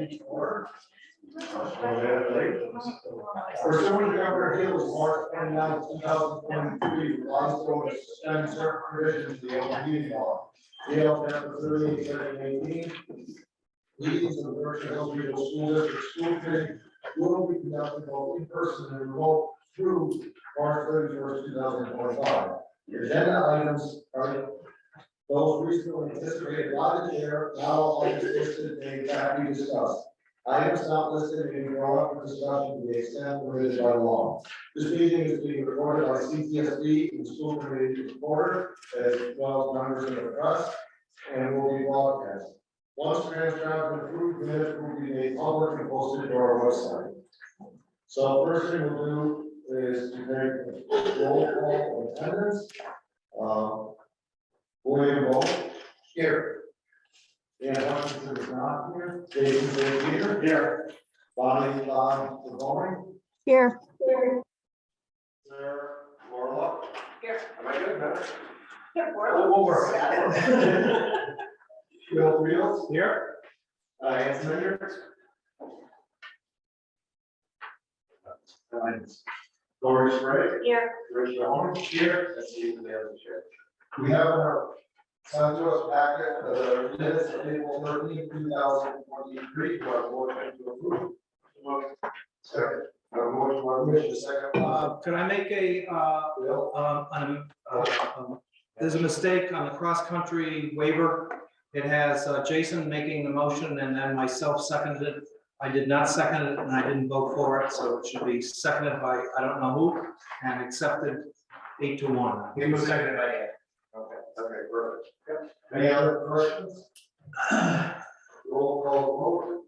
meeting to order. Pursuant to Governor Hill's March 29, 2023, revised code to suspend certain provisions of the open meeting law. DL chapter 38, section 18. Meetings of the Berkshire Hills Regional School District School Committee will be conducted both in person and remote through March 31st, 2025. The agenda items are those recently anticipated by the chair, now items listed and that we discussed. Items not listed may be brought up for discussion to the extent permitted by law. This meeting is being recorded by CTSD and school committee reporter, as well as members of the press, and will be broadcast. Once transcribed and approved, minutes will be made public and posted to our website. So first thing we'll do is to make a roll call of attendance. William Bowe here. Dan Hutchinson is not here. Jason Peter here. Bonnie Devine Here. Sarah Laura Here. Am I good, man? Yeah, Over. Bill Wheels here. Anthony here. Doris Ray. Here. Rich Owen here. And Stephen Dale chair. We have our sent to us packet, the minutes of April 13, 2023, for our motion to approve. Second. Motion second. Could I make there's a mistake on the cross-country waiver. It has Jason making the motion and then myself seconded it. I did not second it and I didn't vote for it, so it should be seconded by, I don't know who, and accepted 8-1. He was seconded by Ed. Okay, perfect. Yep. Any other corrections? Roll call vote.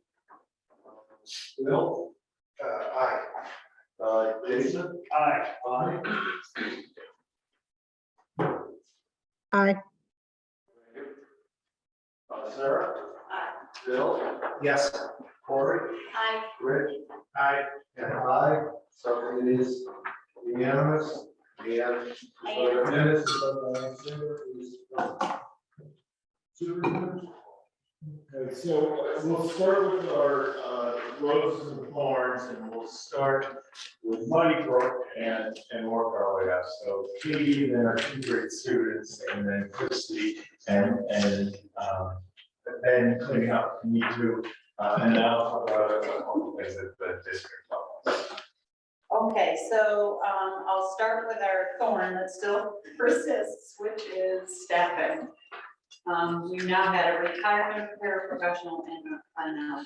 Bill? Aye. Jason? Aye. Bonnie? Aye. Sarah? Aye. Bill? Yes. Corey? Aye. Rich? Aye. And aye. So it is unanimous. And the minutes of Okay, so we'll start with our roses and thorns, and we'll start with Muddy Brook and work our way up. So Katie, then our 2 grade students, and then Christy, and then cleaning up me too, and then I'll talk about a couple things at the district level. Okay, so I'll start with our thorn that still persists, which is staffing. We now had a retirement of a paraprofessional and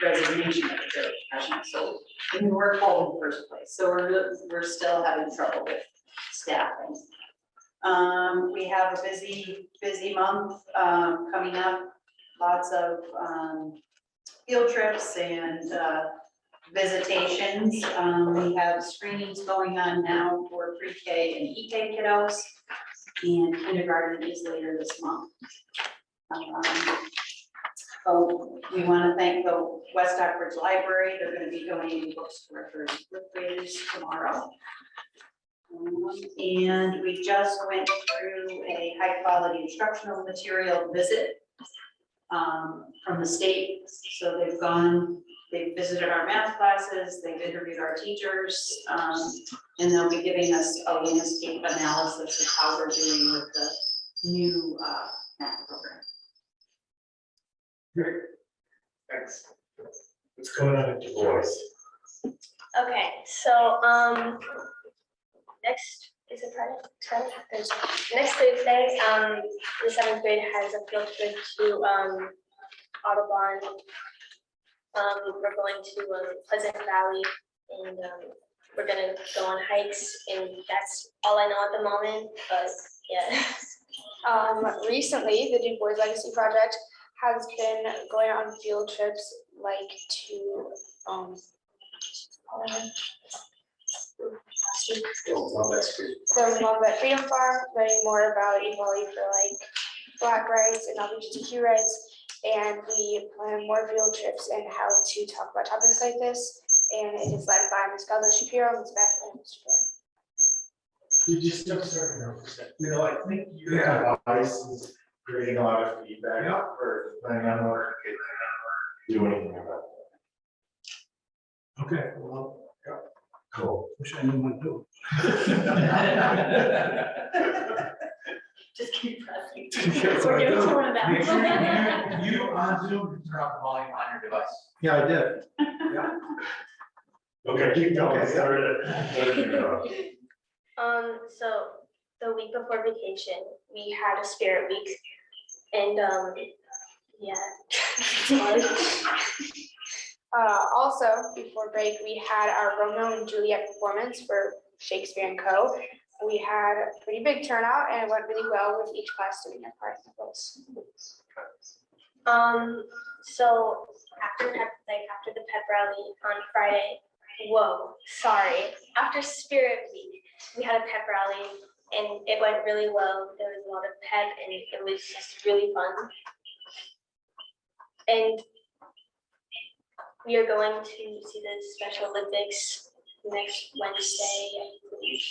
resignation of a paraprofessional, so we were full in the first place. So we're still having trouble with staffing. We have a busy month coming up. Lots of field trips and visitations. We have screenings going on now for pre-K and EK kiddos, and kindergarten is later this month. We want to thank the West Oxford Library. They're going to be donating books to our first fifth graders tomorrow. And we just went through a high quality instructional material visit from the state. So they've visited our math classes, they've interviewed our teachers, and they'll be giving us a landscape analysis of how we're doing with the new math program. Great, thanks. What's going on at Du Bois? Okay, so next is it Friday? Next Thursday, the 7th grade has a field trip to Audubon. We're going to Pleasant Valley, and we're gonna go on hikes, and that's all I know at the moment. But yeah. Recently, the Du Bois Legacy Project has been going on field trips, like to the Wombat Freedom Farm, learning more about equality for like Black rights and LGBTQ rights. And we plan more field trips and how to talk about topics like this. And it is led by Ms. Bella Shapiro, Ms. Beth, and Mr. Jordan. We just don't start, I think you have advice is creating a lot of feedback for planning on work. do anything about Okay, well, that. Cool. wish I knew what to do. Just keep pressing. That's what I We're giving do. to one of them. Make sure you on Zoom, can turn off the volume on your device. Yeah, I did. Okay, keep going, Okay. start it. So the week before vacation, we had a spirit week, and yeah. it's hard. Also, before break, we had our Romeo and Juliet performance for Shakespeare and Co. We had a pretty big turnout and it went really well with each class doing their part in the roles. So after the pep rally on Friday, after Spirit Week, we had a pep rally and it went really well. There was a lot of pep and it was just really fun. And we are going to see the Special Olympics next Wednesday, I believe.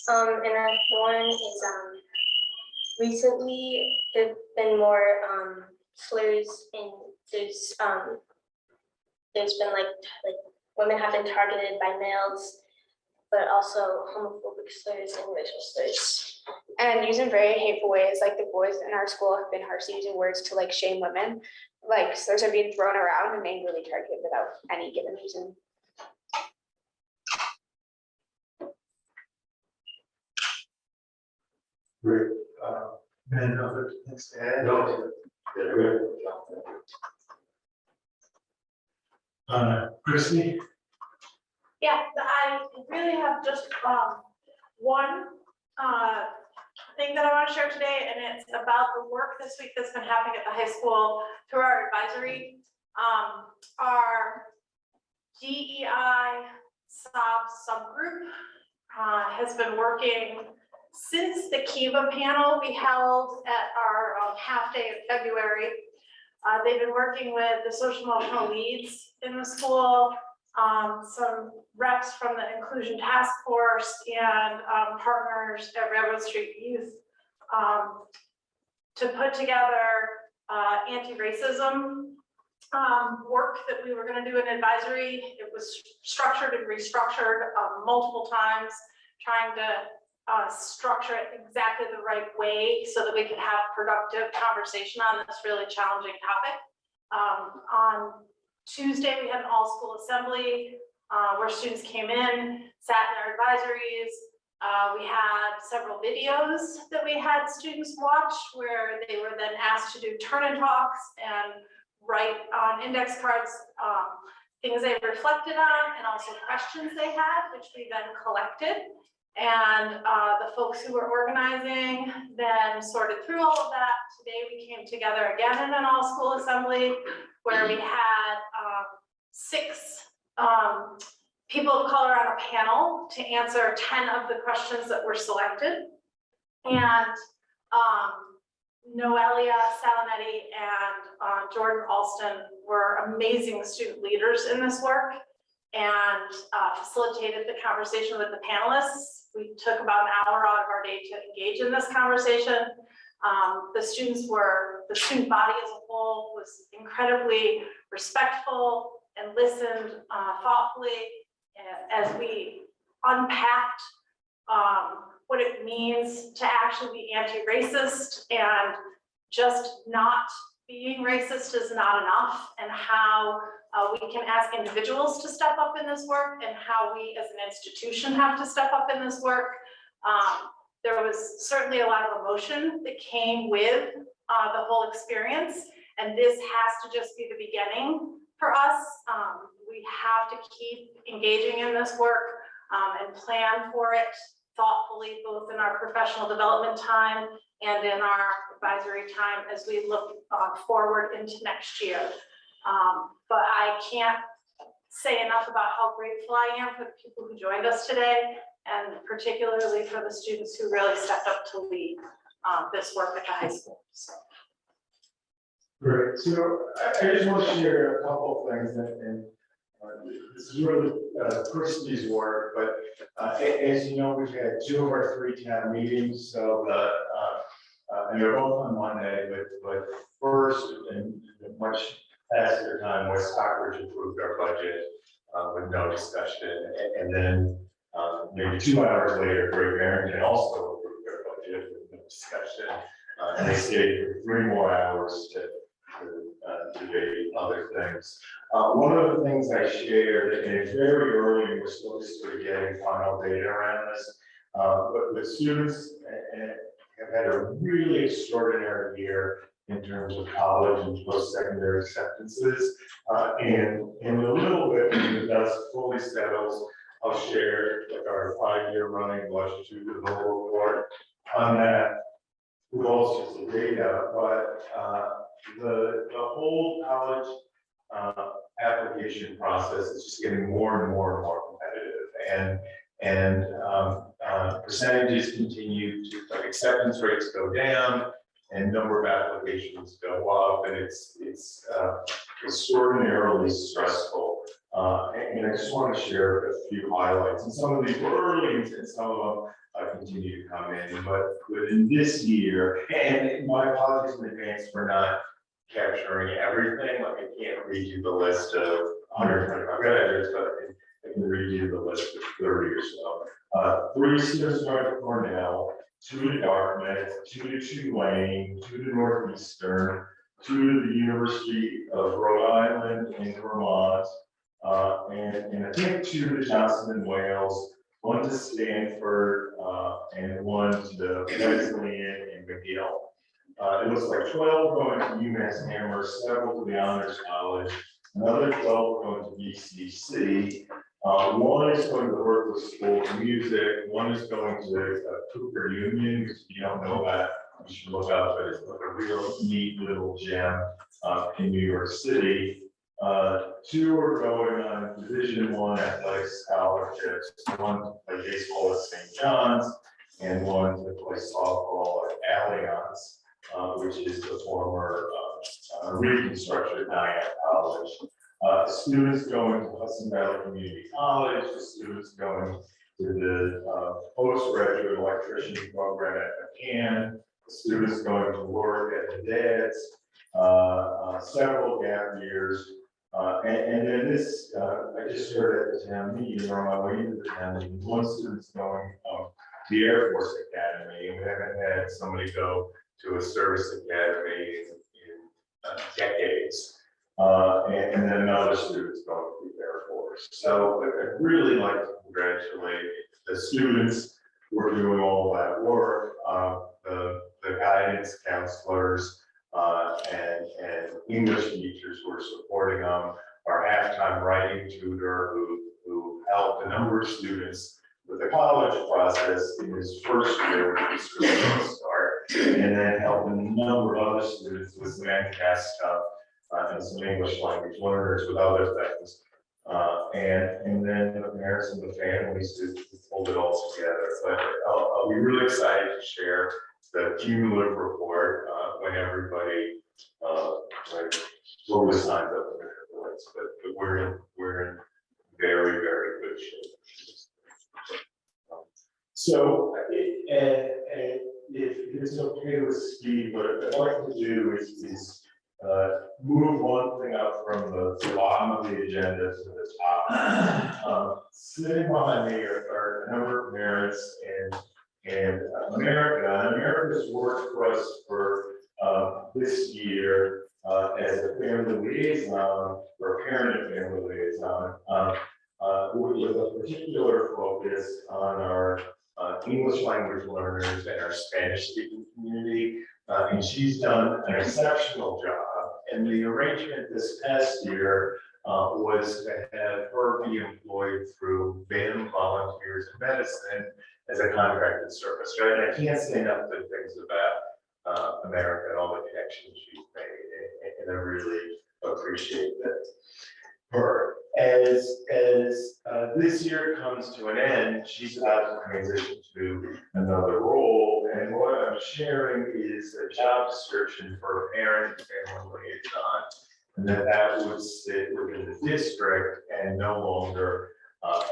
And that one is recently there've been more slurs and there's been like women have been targeted by males, but also homophobic slurs and racial slurs. And using very hateful ways, like the boys in our school have been harshly using words to like shame women. Like slurs are being thrown around and angrily targeted without any given reason. Great. And other things to add? No, yeah, good. Christie? Yeah, I really have just one thing that I want to share today, and it's about the work this week that's been happening at the high school through our advisory. Our DEI subgroup has been working since the Kiva panel we held at our half day in February. They've been working with the social emotional leads in the school, some reps from the inclusion task force and partners at Railroad Street Youth to put together anti-racism work that we were going to do in advisory. It was structured and restructured multiple times, trying to structure it exactly the right way so that we could have productive conversation on this really challenging topic. On Tuesday, we had an all-school assembly where students came in, sat in our advisories. We had several videos that we had students watch where they were then asked to do turn-in talks and write on index cards things they reflected on and also questions they had, which we then collected. And the folks who were organizing then sorted through all of that. Today we came together again in an all-school assembly where we had 6 people of color on a panel to answer 10 of the questions that were selected. And Noelia Salonetti and Jordan Alston were amazing student leaders in this work and facilitated the conversation with the panelists. We took about an hour out of our day to engage in this conversation. The student body as a whole was incredibly respectful and listened thoughtfully as we unpacked what it means to actually be anti-racist, and just not being racist is not enough, and how we can ask individuals to step up in this work and how we as an institution have to step up in this work. There was certainly a lot of emotion that came with the whole experience, and this has to just be the beginning for us. We have to keep engaging in this work and plan for it thoughtfully, both in our professional development time and in our advisory time as we look forward into next year. But I can't say enough about how grateful I am for the people who joined us today, and particularly for the students who really stepped up to lead this work at the high school. So. Great. So I just want to share a couple of things, and this is really Christie's work, but as you know, we've had 2 of our 3 town meetings, so and they're both on Monday, but first, and much past their time, was Stockbridge approved our budget with no discussion, and then maybe 2 hours later, Great Barrington also approved their budget with no discussion, and they stayed for 3 more hours to debate other things. One of the things I shared, and it's very early, we're still just sort of getting final data around this, but the students have had a really extraordinary year in terms of college and post-secondary acceptances. And in a little bit, when the dust fully settles, I'll share like our 5-year running longitudinal report on that with all sorts of data, but the whole college application process is just getting more and more and more competitive, and percentages continue to, like, acceptance rates go down and number of applications go up, and it's extraordinarily stressful. And I just want to share a few highlights, and some of these were early, and some of them continue to come in, but within this year, and my apologies in advance for not capturing everything, like I can't read you the list of 125 graduates, but I can read you the list of 30 or so. 3 students going to Cornell, 2 to Dartmouth, 2 to Tulane, 2 to Northeastern, 2 to the University of Rhode Island in Vermont, and I think 2 to Johnson and Wales, 1 to Stanford, and 1 to Wesleyan and McGill. It looks like 12 going to UMass Amherst, several to the Honors College, another 12 going to BCC. 1 is going to Berkeley School of Music, 1 is going to Cooper Union, which if you don't know that, you should look up, but it's like a real neat little gem in New York City. 2 are going on Division I athletic scholarships, 1 to play baseball at St. John's, and 1 to play softball at Allianz, which is the former reconstructed Nyack College. Students going to Hudson Valley Community College, the students going to the postgraduate electrician program at McCann, the students going to work at the DADS, several gap years. And then this, I just heard at the town meeting, or on my way to the town meeting, 1 student's going to the Air Force Academy, and we haven't had somebody go to a service academy in decades. And then another student's going to the Air Force. So I'd really like to congratulate the students who are doing all that work, the guidance counselors, and English teachers who are supporting them, our halftime writing tutor who helped a number of students with the college process in his first year with the school start, and then helping a number of other students with some MCAS stuff and some English language learners with other things. And then the parents and the families who pulled it all together. But I'll be really excited to share the cumulative report when everybody fully signs up for the points. But we're in very, very good shape. So if it's okay with Steve, what I'd like to do is move one thing up from the bottom of the agenda to the top. Sitting behind me are a number of parents and America's worked for us for this year as a family liaison, or a parent and family liaison, with a particular focus on our English language learners and our Spanish speaking community. And she's done an exceptional job. And the arrangement this past year was to have her be employed through BIM, Volunteers in Medicine, as a contracted service, right? And I can't say enough good things about America and all the connections she's made, and I really appreciate that. Her, as this year comes to an end, she's about to transition to another role, and what I'm sharing is a job description for a parent and family liaison, and that would sit within the district and no longer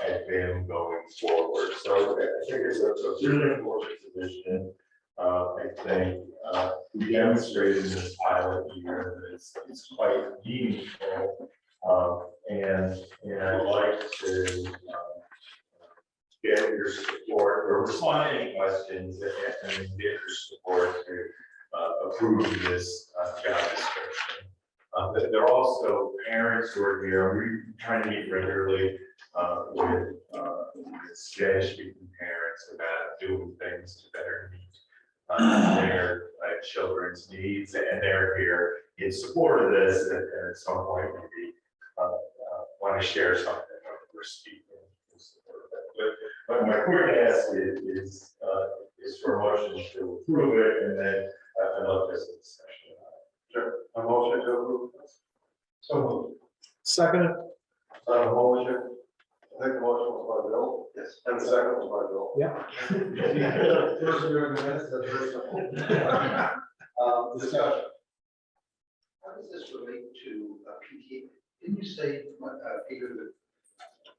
at BIM going forward. So I think it's a really important position. I think we demonstrated in this pilot year that it's quite meaningful. And I'd like to get your support or respond to any questions and get your support to approve this job description. But there are also parents who are here. We're trying to meet regularly with Spanish-speaking parents about doing things to better meet their children's needs, and they're here in support of this. And at some point, maybe want to share something that we're speaking in support of that. But my quick ask is for a motion to approve it, and then I'd love to have a discussion about it. Sure. A motion to approve. So moved. Second, Motion. I think the motion was by Bill. Yes. And the second was by Bill. yeah. First, you're the minutes, the first. Discussion. How does this relate to PTA? Didn't you say, Peter, that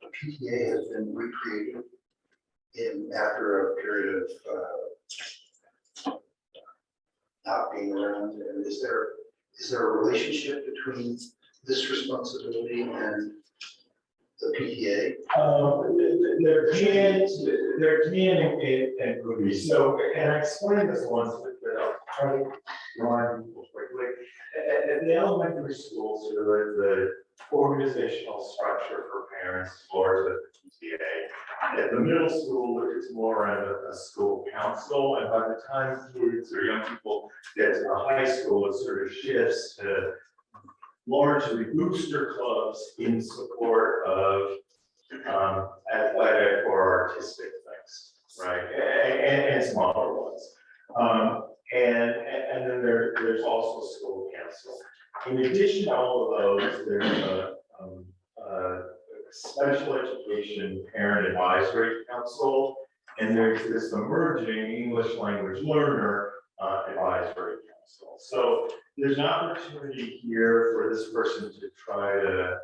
the PTA has been recreated after a period of not being around? And is there a relationship between this responsibility and the PTA? There can and could be. So, and I explained this once, but I'll try to remind people quickly. At the elementary school, sort of the organizational structure for parents floors at the PTA. At the middle school, it's more around a school council, and by the time kids or young people get to the high school, it sort of shifts to largely booster clubs in support of athletic or artistic things, right? And some other ones. And then there's also school council. In addition to all of those, there's a special education parent advisory council, and there's this emerging English language learner advisory council. So there's an opportunity here for this person to try to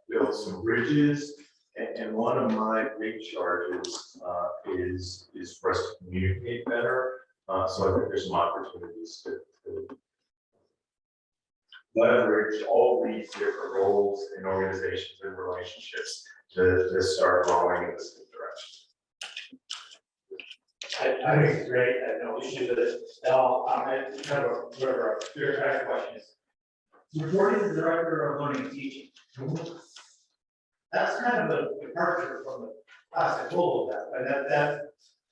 build some bridges. And one of my big charges is for us to communicate better. So I think there's some opportunities to leverage all these different roles in organizations and relationships to start growing in this direction. I think it's great. I have no issue with it. Now, I kind of a bureaucratic question is, reporting to the director of learning and teaching. That's kind of a departure from the classic role of that, but that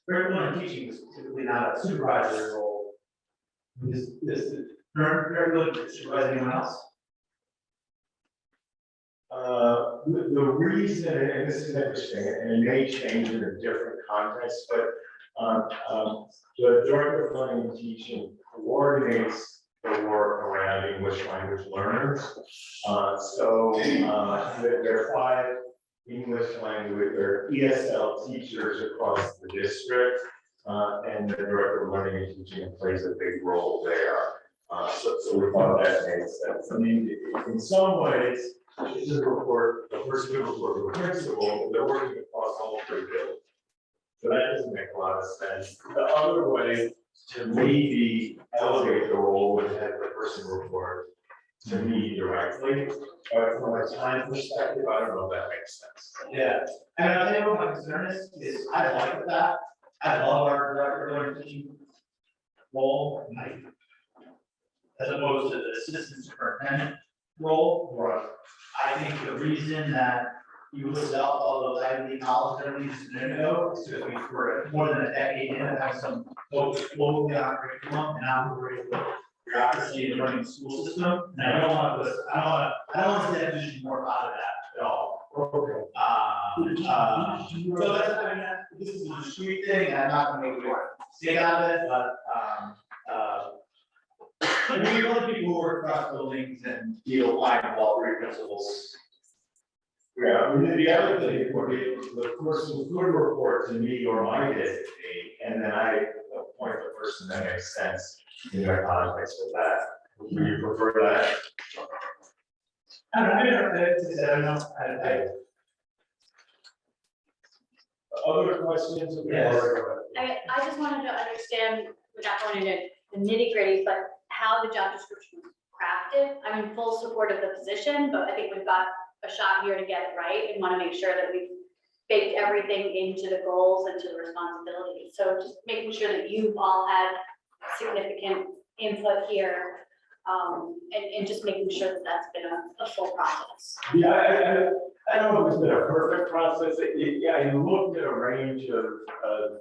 director of learning and teaching is typically not a supervisory role. Is the director of learning supervise anyone else? The reason, and this is interesting, and it may change in a different context, but the director of learning and teaching coordinates the work around English language learners. So there are 5 English language or ESL teachers across the district, and the director of learning and teaching plays a big role there. So we thought that made sense. I mean, in some ways, it's a report, the first good report to the principal, they're working across all 3 buildings. So that doesn't make a lot of sense. The other way to maybe elevate the role would have the person report to me directly. But from a time perspective, I don't know if that makes sense. Yeah, and I think what my concern is I like that. I love our director of learning and teaching role, as opposed to the assistant superintendent role. Right. I think the reason that you listed out all those Ivy League colleges and everything just a minute ago is because we were more than a decade in and have some folks globally on curriculum and operate with bureaucracy and running the school system. And I don't want to, I don't want to see that position more out of that at all. Okay. So that's, I mean, this is a discrete thing, and I'm not gonna make it stick out of it, but, we want people who work across buildings and deal with all 3 principles. Yeah, I mean, the other thing would be the person could report to me or my designee, and then I appoint the person that makes sense in their context with that. Would you prefer that? I don't know. Other questions? Yes. I just wanted to understand without going into the nitty gritty, but how the job description was crafted. I'm in full support of the position, but I think we've got a shot here to get it right and want to make sure that we've baked everything into the goals and to the responsibilities. So just making sure that you've all had significant input here, and just making sure that that's been a full process. Yeah, I don't know if it's been a perfect process. Yeah, I looked at a range of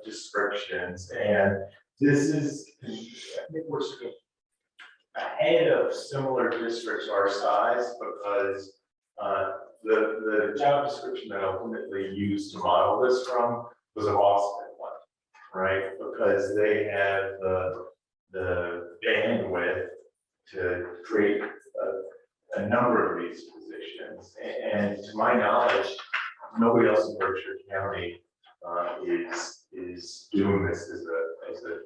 descriptions, and this is, I think we're sort of ahead of similar districts our size, because the job description that I ultimately used to model this from was a Boston one, right? Because they have the bandwidth to create a number of these positions. And to my knowledge, nobody else in Berkshire County is doing this as a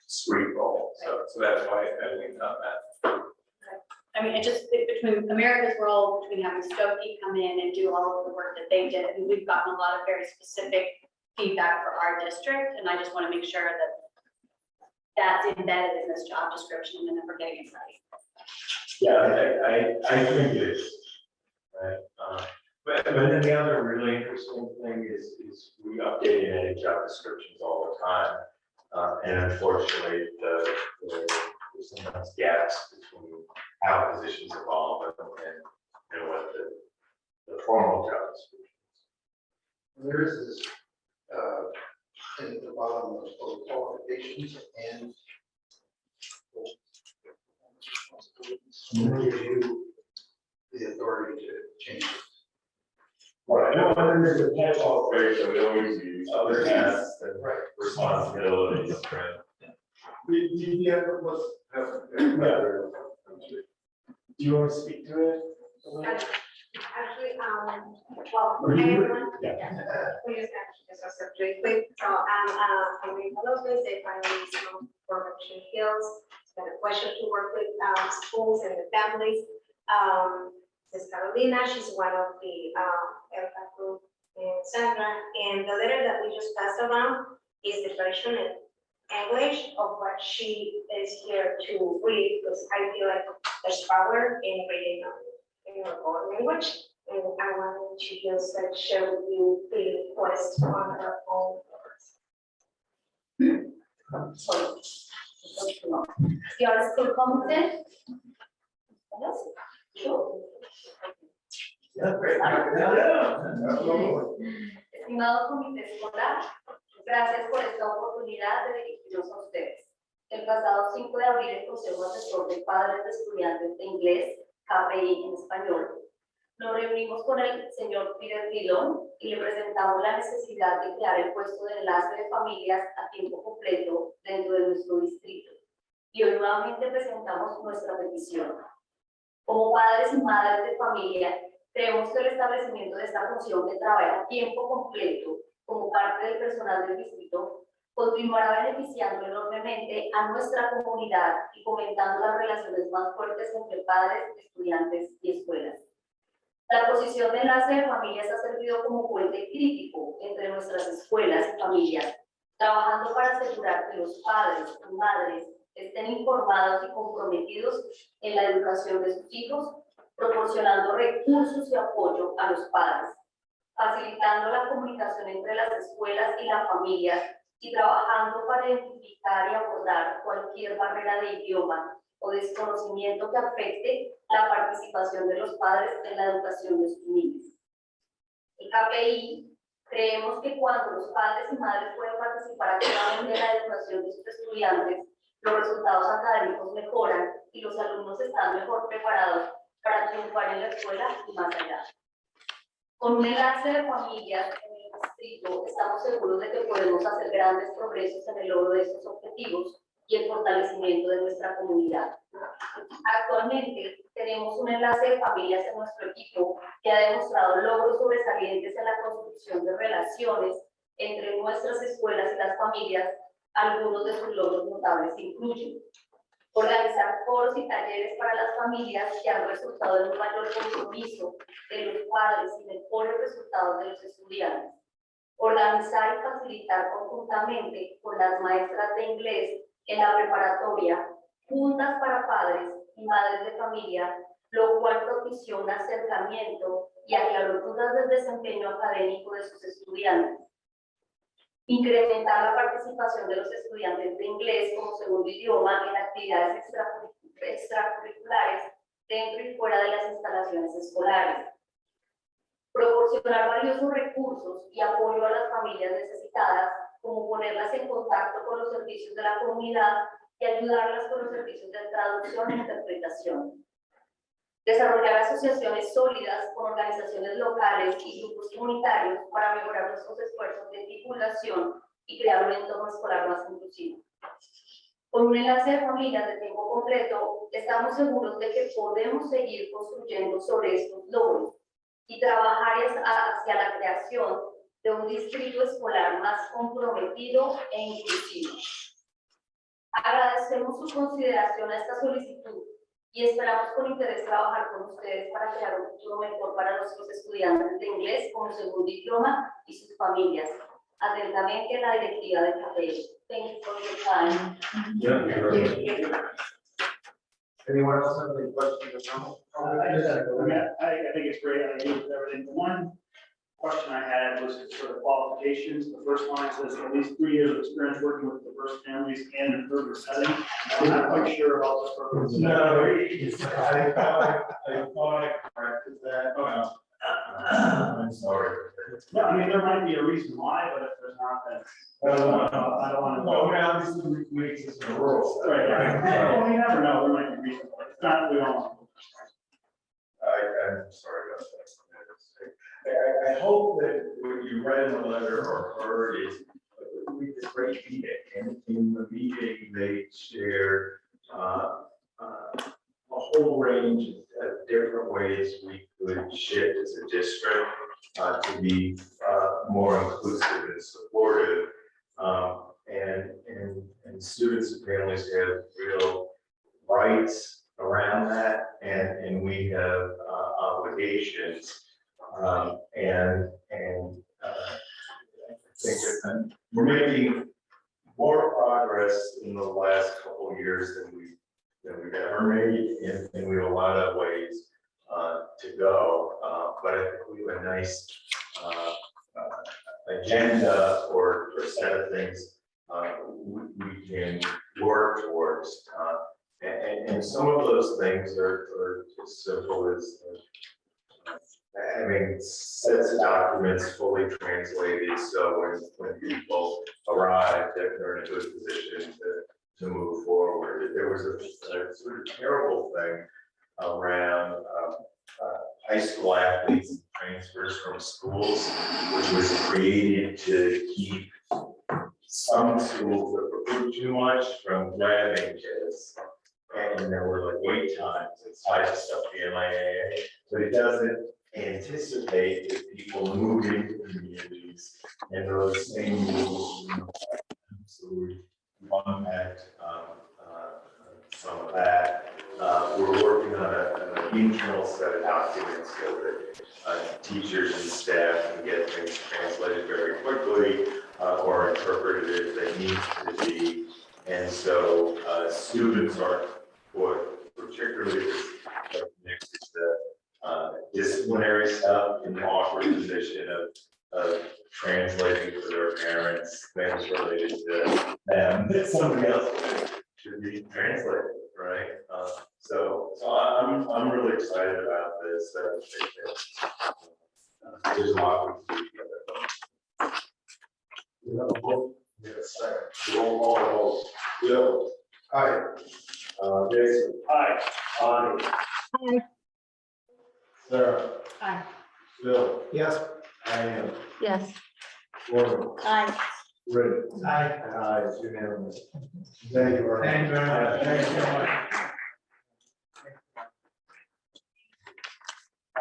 discrete role. So that's why I think on that. I mean, it just, between America's role, between having Stokey come in and do all of the work that they did, I mean, we've gotten a lot of very specific feedback for our district, and I just want to make sure that that's embedded in this job description and that we're getting it right. Yeah, I think it is, right? But then the other really interesting thing is we update and edit job descriptions all the time. And unfortunately, there's sometimes gaps between how positions evolve and what the formal job description. There is this, thing at the bottom of those qualifications and gives you the authority to change it. Right, no, and then there's a catch-all phrase that we always use, other tasks and responsibilities, right? Do you have, what's, Do you want to speak to it? Actually, well, Or hi you- everyone. Yeah. Please, just really quick. So I'm Irene Colosio, the finance for Berkshire Hills. It's been a pleasure to work with schools and the families. This is Carolina, she's one of the ELCA group in Sandra. And the letter that we just passed around is the version in English of what she is here to read, because I feel like there's power in reading in your own language. And I wanted to just like share with you the request on her own words. The article competent? Yes? Sure. Yeah, great. Estimado comité escolar, gracias por esta oportunidad de dirigirnos a ustedes. El pasado 5 de abril, el Consejo Asesor de Padres de Estudiantes de Inglés, KPI en español, nos reunimos con el señor Peter Dillon y le presentamos la necesidad de crear el puesto de enlace de familias a tiempo completo dentro de nuestro distrito. Y hoy nuevamente presentamos nuestra petición. Como padres y madres de familia, creemos que el establecimiento de esta función que trabaja a tiempo completo como parte del personal del distrito continuará beneficiando enormemente a nuestra comunidad y fomentando las relaciones más fuertes entre padres, estudiantes y escuelas. La posición de enlace de familias ha servido como puente crítico entre nuestras escuelas y familias, trabajando para asegurar que los padres y madres estén informados y comprometidos en la educación de sus hijos, proporcionando recursos y apoyo a los padres, facilitando la comunicación entre las escuelas y la familia y trabajando para identificar y abordar cualquier barrera de idioma o desconocimiento que afecte la participación de los padres en la educación de sus niños. El KPI, creemos que cuando los padres y madres pueden participar activamente en la educación de sus estudiantes, los resultados académicos mejoran y los alumnos están mejor preparados para triunfar en la escuela y más allá. Con un enlace de familias en el distrito, estamos seguros de que podemos hacer grandes progresos en el logro de estos objetivos y el fortalecimiento de nuestra comunidad. Actualmente tenemos un enlace de familias en nuestro equipo que ha demostrado logros sobresalientes en la construcción de relaciones entre nuestras escuelas y las familias. Algunos de sus logros notables incluyen organizar foros y talleres para las familias que han resultado en un mayor compromiso de los padres y mejores resultados de los estudiantes, organizar y facilitar conjuntamente con las maestras de inglés en la preparatoria, juntas para padres y madres de familia, lo cual propició un acercamiento y aclaró dudas del desempeño académico de sus estudiantes. Incrementar la participación de los estudiantes de inglés como segundo idioma en actividades extracurriculares dentro y fuera de las instalaciones escolares. Proporcionar valiosos recursos y apoyo a las familias necesitadas, como ponerlas en contacto con los servicios de la comunidad y ayudarlas con los servicios de traducción e interpretación. Desarrollar asociaciones sólidas con organizaciones locales y grupos comunitarios para mejorar nuestros esfuerzos de divulgación y crear un entorno escolar más inclusivo. Con un enlace de familias de tiempo completo, estamos seguros de que podemos seguir construyendo sobre estos logros y trabajar hacia la creación de un distrito escolar más comprometido e inclusivo. Agradecemos su consideración a esta solicitud y esperamos con interés trabajar con ustedes para crear un futuro mejor para nuestros estudiantes de inglés como segundo idioma y sus familias. Atentamente, la directiva de CAPEL. Thank you for your time. Anyone else have any questions or comments? I think it's great. I agree with everything. The one question I had was sort of qualifications. The first line says at least 3 years of experience working with diverse families and in urban setting. I'm not quite sure about this purpose. No, I thought I corrected that. Oh, no. I'm sorry. No, I mean, there might be a reason why, but if there's not, then I don't want to. Well, now this is weeks in a rural. Right, right. Well, you never know. There might be reasons. If not, we don't want to. I'm sorry about that. I hope that what you read in the letter or heard is we had this great meeting, and in the meeting, they shared a whole range of different ways we could shift as a district to be more inclusive and supportive. And students and families have real rights around that, and we have obligations. I think that we're making more progress in the last couple of years than we've ever made, and we have a lot of ways to go. But I think we have a nice agenda or set of things we can work towards. And some of those things are as simple as having sets of documents fully translated, so when people arrive, that they're in a good position to move forward. There was a sort of terrible thing around high school athletes and transfers from schools, which was created to keep some schools that recruit too much from grabbing kids. And there were like wait times, it's tied to stuff the MIAA, but it doesn't anticipate that people move into communities and those same rules. So we unpacked some of that. We're working on an internal set of documents so that teachers and staff can get things translated very quickly or interpreted if they need to be. And so students are, particularly next to the disciplinary stuff in the awkward position of translating for their parents, things related to them that somebody else should be translated, right? So I'm really excited about this. There's a lot we can do together. Yes, roll call. Bill. Hi. Jason. Hi. Bonnie. Aye. Sarah. Aye. Bill. Yes. Diane. Yes. Gordon. Aye. Rick. Aye. And I, it's unanimous. Thank you very much. Thank you very much. Thank you very much.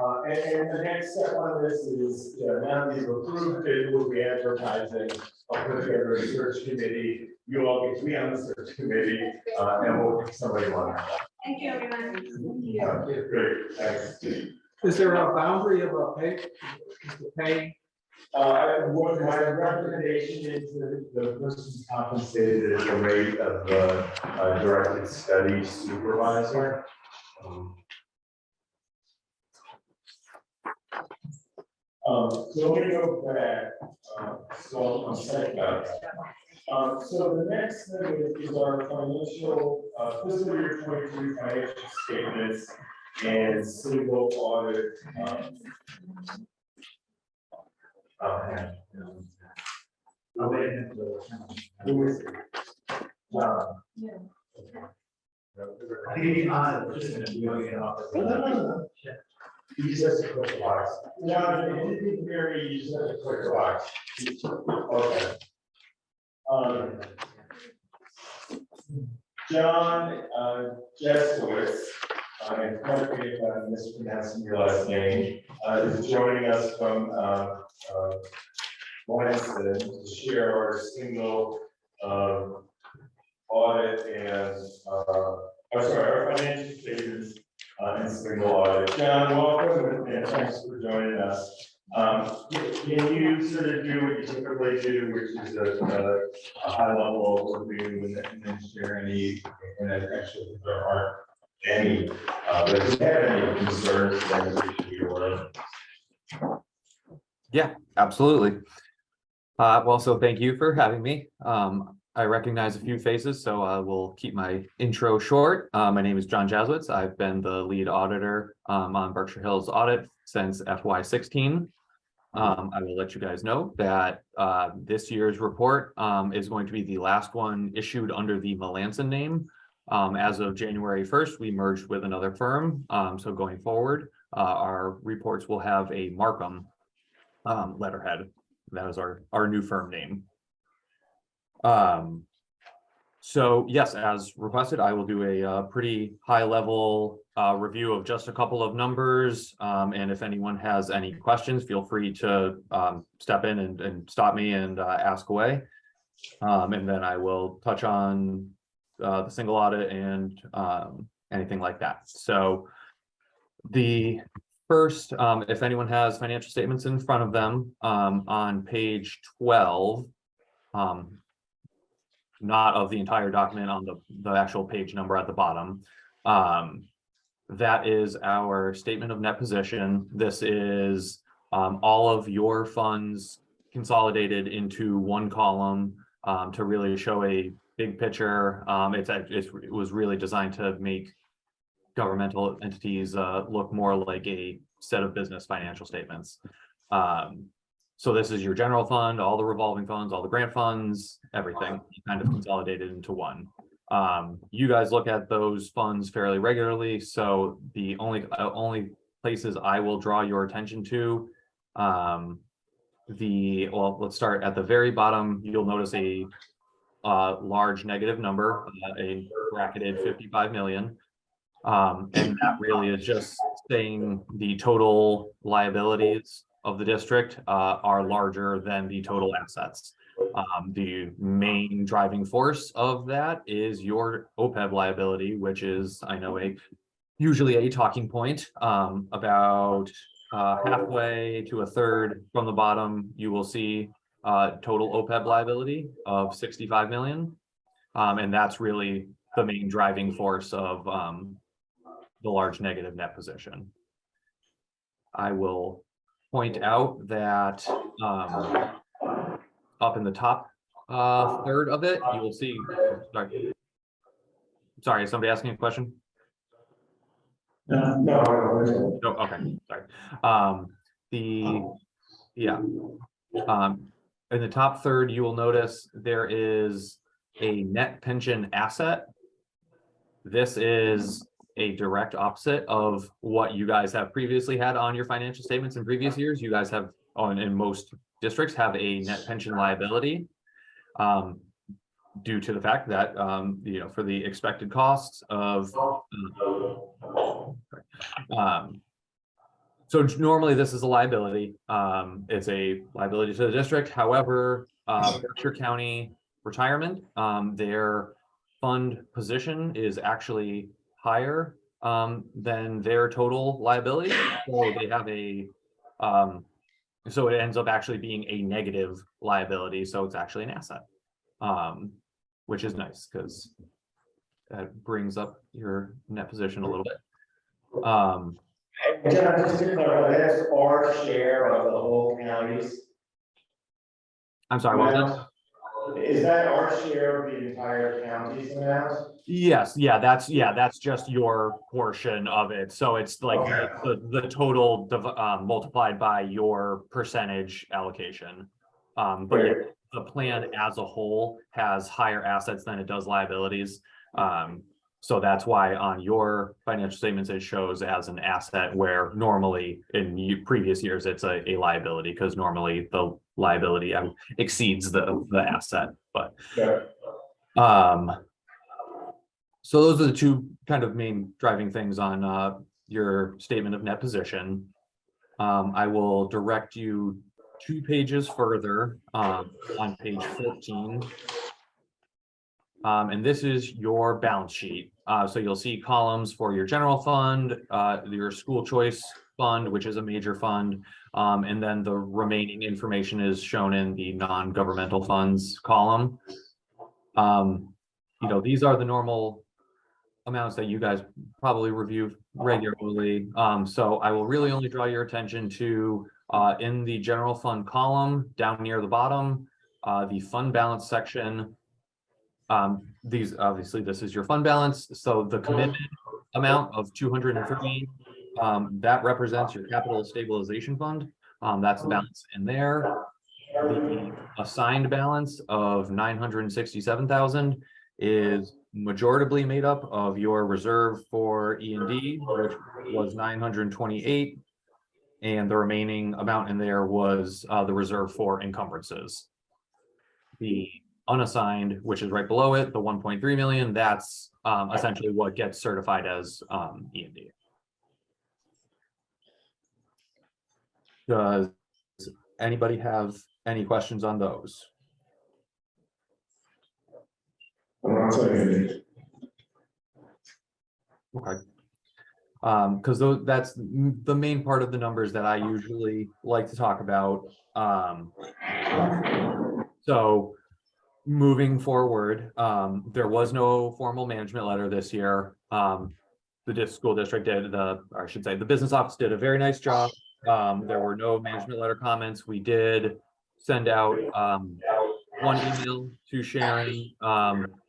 And the next step on this is, now that you've approved it, we'll be advertising. I'll put together a search committee. You all get to be on the search committee, and we'll pick somebody on. Thank you, everyone. Yeah, great, thanks. Is there a boundary of a pay, is the pay What my recommendation is that the person's compensated at the rate of the directed study supervisor. So let me go back, so I'm saying that. So the next thing is our financial, fiscal year 23 financial statements and single audit. Who is it? I think you can, just gonna be going off. No. You just a quick box. No, it didn't very, you just a quick box. Okay. John Jeskowitz, and correct me if I'm mispronouncing your last name, is joining us from Lansing to share our single audit and our financial statements and single audit. John, welcome and thanks for joining us. Can you sort of do what you typically do, which is a high level overview and then share any, and actually if there aren't any, but if you have any concerns, then we should be aware of. Yeah, absolutely. Well, so thank you for having me. I recognize a few faces, so I will keep my intro short. My name is John Jaswitz. I've been the lead auditor on Berkshire Hills Audit since FY16. I will let you guys know that this year's report is going to be the last one issued under the Melanson name. As of January 1st, we merged with another firm. So going forward, our reports will have a Markham letterhead. That is our new firm name. So yes, as requested, I will do a pretty high level review of just a couple of numbers. And if anyone has any questions, feel free to step in and stop me and ask away. And then I will touch on the single audit and anything like that. So the first, if anyone has financial statements in front of them, on page 12, not of the entire document, on the actual page number at the bottom. That is our statement of net position. This is all of your funds consolidated into one column to really show a big picture. It was really designed to make governmental entities look more like a set of business financial statements. So this is your general fund, all the revolving funds, all the grant funds, everything kind of consolidated into one. You guys look at those funds fairly regularly, so the only places I will draw your attention to, well, let's start at the very bottom. You'll notice a large negative number, a bracketed 55 million. And that really is just saying the total liabilities of the district are larger than the total assets. The main driving force of that is your OPEB liability, which is, I know, usually a talking point. About halfway to a third from the bottom, you will see total OPEB liability of 65 million. And that's really the main driving force of the large negative net position. I will point out that up in the top third of it, you will see, sorry, is somebody asking a question? No. Oh, okay, sorry. In the top third, you will notice there is a net pension asset. This is a direct opposite of what you guys have previously had on your financial statements in previous years. You guys have, in most districts, have a net pension liability due to the fact that, for the expected costs of, so normally this is a liability. It's a liability to the district. However, Berkshire County Retirement, their fund position is actually higher than their total liability. So they have a So it ends up actually being a negative liability, so it's actually an asset. Which is nice, because that brings up your net position a little bit. John, just to clarify, that's our share of the whole county's. I'm sorry, what was that? Is that our share of the entire county's amount? Yes, that's just your portion of it. So it's like Okay. the total multiplied by your percentage allocation. But yeah, the plan as a whole has higher assets than it does liabilities. So that's why on your financial statements, it shows as an asset, where normally in previous years, it's a liability, because normally the liability exceeds the asset, but. Yeah. So those are the two kind of main driving things on your statement of net position. I will direct you 2 pages further on page 14. And this is your balance sheet. So you'll see columns for your general fund, your school choice fund, which is a major fund. And then the remaining information is shown in the non-governmental funds column. These are the normal amounts that you guys probably review regularly. So I will really only draw your attention to in the general fund column down near the bottom, the fund balance section. These obviously, this is your fund balance. So the committed amount of 203, that represents your capital stabilization fund. That's the balance in there. The assigned balance of 967,000 is majoritively made up of your reserve for E&D, which was 928, and the remaining amount in there was the reserve for encumbrances. The unassigned, which is right below it, the 1.3 million, that's essentially what gets certified as E&D. Does anybody have any questions on those? Okay. Because that's the main part of the numbers that I usually like to talk about. So moving forward, there was no formal management letter this year. The school district did, or I should say, the business office did a very nice job. There were no management letter comments. We did send out one email to Sharon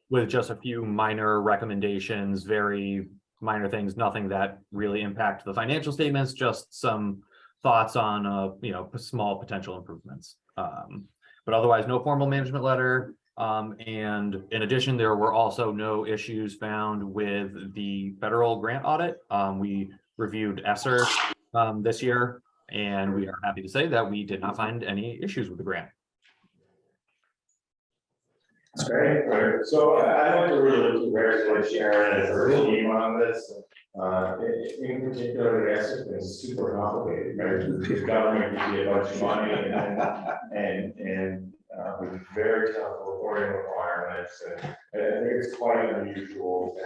with just a few minor recommendations, very minor things, nothing that really impact the financial statements, just some thoughts on small potential improvements. But otherwise, no formal management letter. And in addition, there were also no issues found with the federal grant audit. We reviewed ESSER this year, and we are happy to say that we did not find any issues with the grant. That's great. Right. So I'd like to really congratulate Sharon and her team on this. In particular, the ESSER has been super complicated, right? The government gives you a bunch of money and with very tough reporting requirements. And I think it's quite unusual to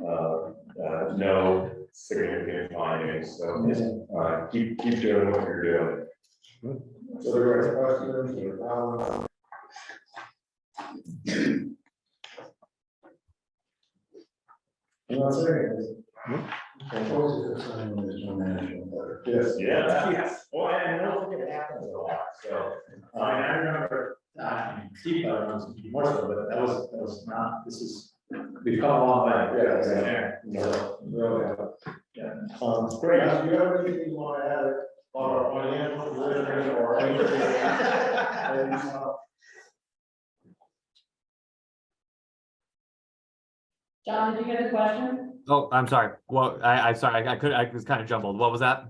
have no significant findings. So keep doing what you're doing. So there are questions or comments? Yes. Yes. Well, I don't think it happens a lot. So I remember Steve more so, but that was not. This is we've come a long way. Yeah. Really. Yeah. Great. Do you have anything you want to add on our financial position or anything? John, did you get a question? Oh, I'm sorry. Well, I sorry, I was kind of jumbled. What was that?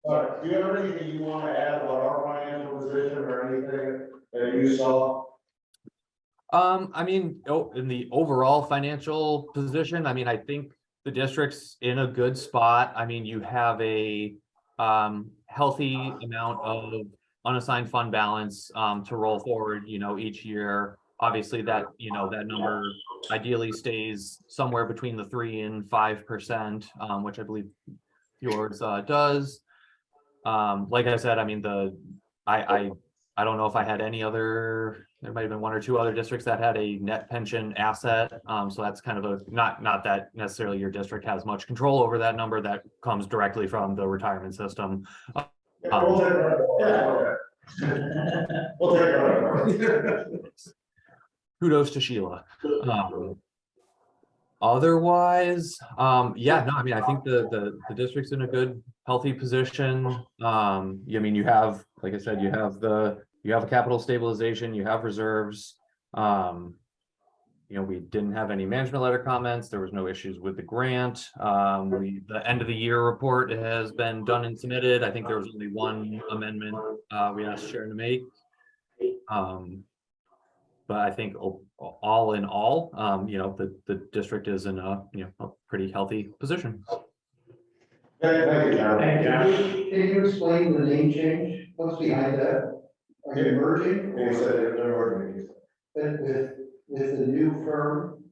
Do you have anything you want to add about our financial position or anything that you saw? I mean, in the overall financial position, I mean, I think the district's in a good spot. I mean, you have a healthy amount of unassigned fund balance to roll forward, each year. Obviously that, that number ideally stays somewhere between the 3% and 5%, which I believe yours does. like I said, I mean, I don't know if I had any other, there might have been one or two other districts that had a net pension asset. So that's kind of a, not that necessarily your district has much control over that number, that comes directly from the retirement system. We'll take it. We'll take it. Kudos to Sheila. Otherwise, yeah, no, I mean, I think the district's in a good, healthy position. I mean, you have, like I said, you have a capital stabilization, you have reserves. You know, we didn't have any management letter comments. There was no issues with the grant. The end of the year report has been done and submitted. I think there was only one amendment we asked Sharon to make. But I think all in all, you know, the district is in a, you know, a pretty healthy position. Thank you, John. Can you explain the name change? What's behind that? Are you merging? They said they're merging. But with the new firm?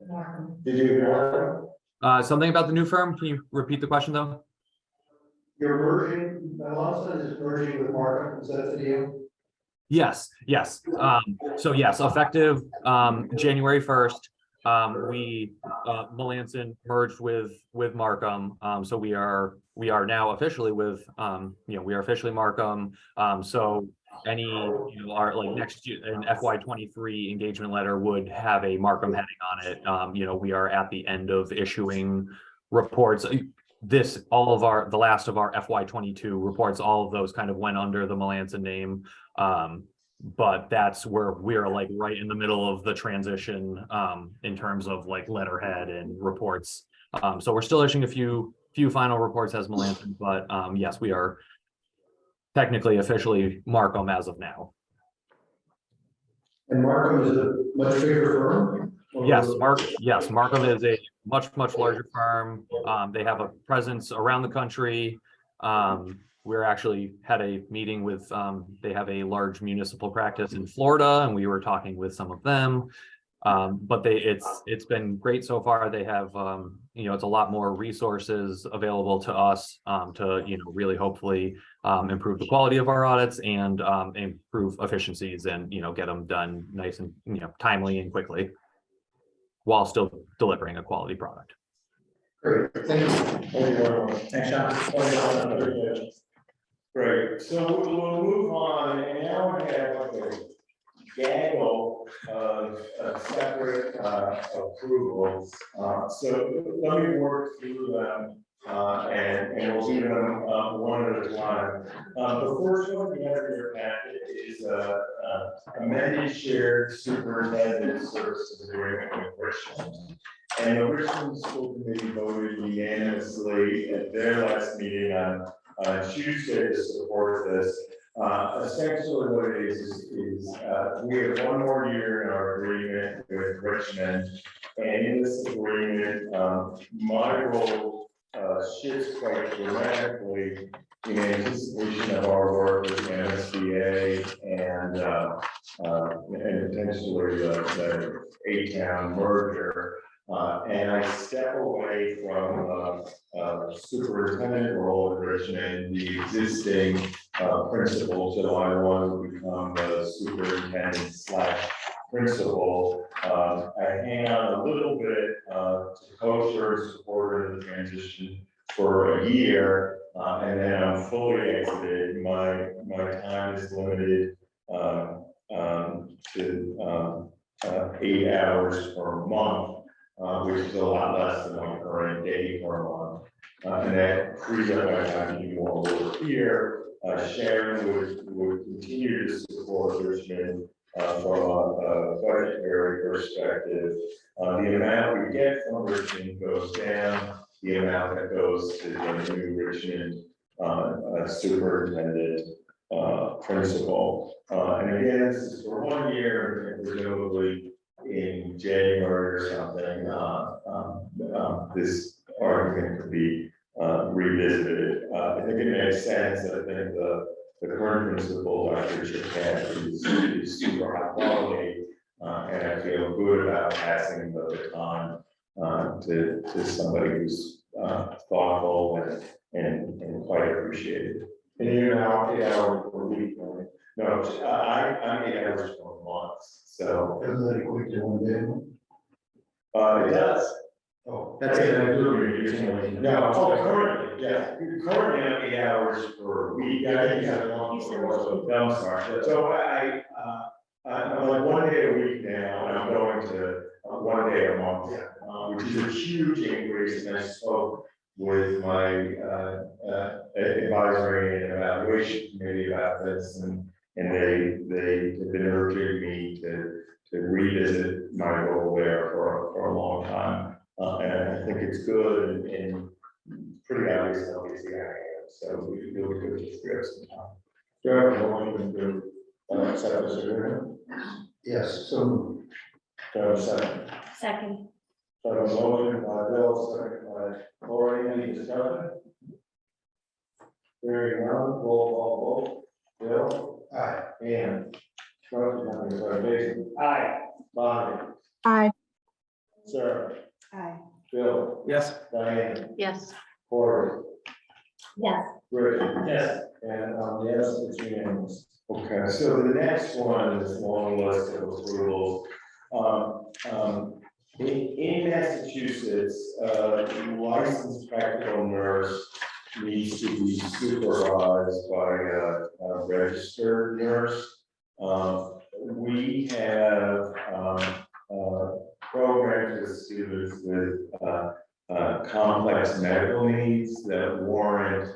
Did you hear? Something about the new firm. Can you repeat the question though? You're merging, Melissa is merging with Markham, is that the deal? Yes. So yes, effective January 1st, we Melanson merged with Markham. So we are now officially with you know, we are officially Markham. So any, you know, our like next year an FY23 engagement letter would have a Markham heading on it. You know, we are at the end of issuing reports. All of the last of our FY22 reports, all of those kind of went under the Melanson name. But that's where we're like right in the middle of the transition in terms of like letterhead and reports. So we're still issuing a few final reports as Melanson, but yes, we are technically officially Markham as of now. And Markham is a much bigger firm? Yes, Markham is a much larger firm. They have a presence around the country. We're actually had a meeting with, they have a large municipal practice in Florida, and we were talking with some of them. But it's been great so far. They have, you know, it's a lot more resources available to us to, you know, really hopefully improve the quality of our audits and improve efficiencies and, you know, get them done nice and, you know, timely and quickly, while still delivering a quality product. Great, thank you. Thank you very much. Thanks, Sean. Great, so we'll move on, and now we have like a gaggle of separate approvals. So let me work through them, and we'll do them one at a time. The first one we have in your packet is amended shared superintendent services agreement with Richmond. And the Richmond School Committee voted unanimously at their last meeting on Tuesday to support this. Essentially what it is we have one more year in our agreement with Richmond. And in this agreement, my role shifts quite dramatically in anticipation of our work with the MSBA and potentially the A-Town merger. And I step away from superintendent role in Richmond, the existing principal, so I want to become the superintendent / principal. I hang on a little bit to coach or support in the transition for a year, and then I'm fully exited. My time is limited to 8 hours per month. Which is a lot less than my current day per month. And that frees up my time to do more work here. Sharon would continue to support Richmond from a budgetary perspective. The amount we get from Richmond goes down. The amount that goes to the new Richmond superintendent principal. And again, this is for 1 year, and presumably in January or something, this argument could be revisited. I think it makes sense. I think the current principal, Dr. Chikat, is super high quality, and I feel good about passing the baton to somebody who's thoughtful and quite appreciated. And you're now 8 hours per week, right? No, I'm 8 hours per month, so. Doesn't that equate to 1 day? It does. Oh. That's it, I do agree, you're saying. No, currently, yeah, currently I'm 8 hours per week. Yeah, I think you had a long. I'm sorry, so I'm like 1 day a week now, and I'm going to 1 day a month. Which is a huge increase, and I spoke with my advisory and evaluation committee about this, and they have been urging me to revisit my role there for a long time. And I think it's good and pretty obvious, obviously, I am, so we really good to free up some time. Do I have a motion to accept this agreement? Yes, so. Do I have a second? Second. So a motion by Bill, second by Lori, any discussion? Hearing none, roll call vote. Bill? Aye. Ann? Jason? Aye. Bonnie? Aye. Sarah? Aye. Bill? Yes. Diane? Yes. Corey? Yes. Rick? Yes. And, yes, it's unanimous. Okay, so the next one is a long list of approvals. In Massachusetts, licensed practical nurse needs to be supervised by a registered nurse. We have programs with students with complex medical needs that warrant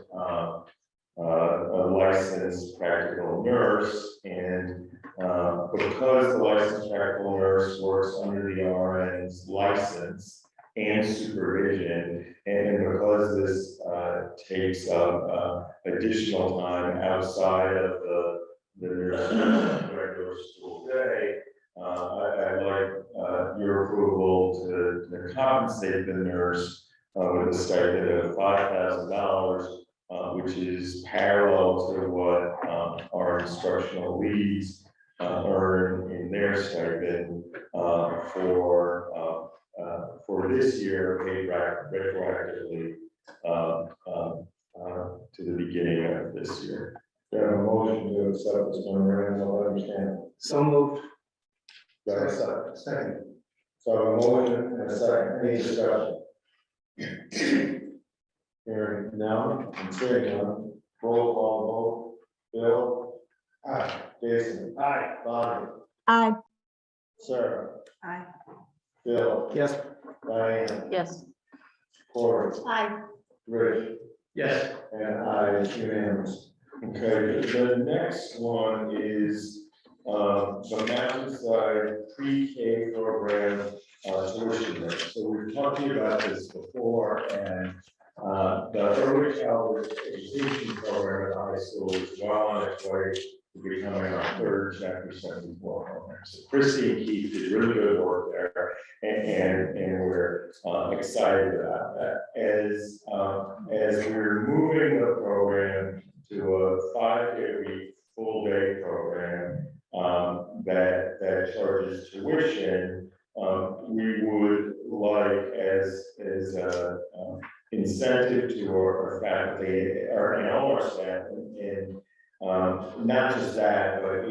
a licensed practical nurse, and because the licensed practical nurse works under the RN's license and supervision, and because this takes up additional time outside of the nurse's regular school day, I'd like your approval to compensate the nurse with a stipend of $5,000. Which is parallel to what our instructional leads earn in their stipend for this year, paid retroactively to the beginning of this year. Do I have a motion to accept this memorandum of understanding? So moved. Do I have a second? Second. So I have a motion and a second, any discussion? Hearing none, and seeing none, roll call vote. Bill? Aye. Jason? Aye. Bonnie? Aye. Sarah? Aye. Bill? Yes. Diane? Yes. Corey? Aye. Rich? Yes. And I, it's unanimous. Okay, the next one is the Mountainside Pre-K program tuition rate. So we've talked to you about this before, and the early childhood education program at the high school is well on its way to becoming our third Chapter 74 program. So Christy and Keith did really good work there, and we're excited about that. As we're moving the program to a 5-day-a-week full-day program that charges tuition, we would like as incentive to our faculty or all our staff, and not just that, but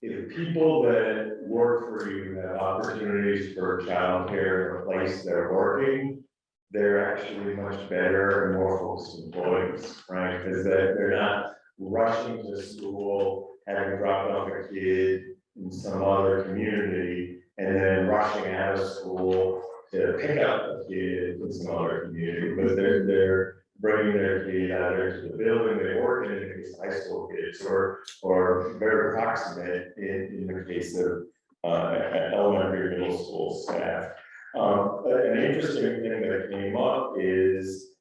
if people that work for you have opportunities for childcare in a place they're working, they're actually much better and more focused employees, right? Because they're not rushing to school, having dropped off a kid in some other community, and then rushing out of school to pick up a kid in some other community, but they're bringing their kid out there to the building they work in the case of high school kids, or very proximate in the case of elementary, middle school staff. An interesting thing that came up is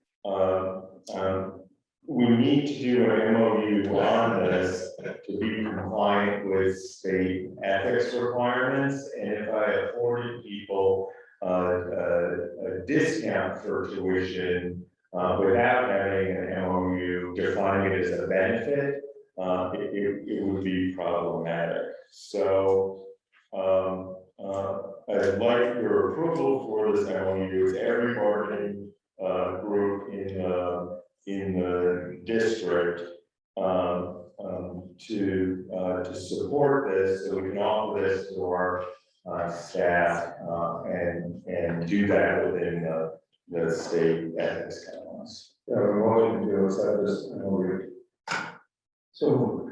we need to do an MOU on this to be compliant with state ethics requirements, and if I afforded people a discount for tuition without having an MOU defining it as a benefit, it would be problematic. So I'd like your approval for this MOU. Every bargaining group in the district to support this, so we can offer this to our staff, and do that within the state ethics guidelines. Yeah, we want to do is have this, so.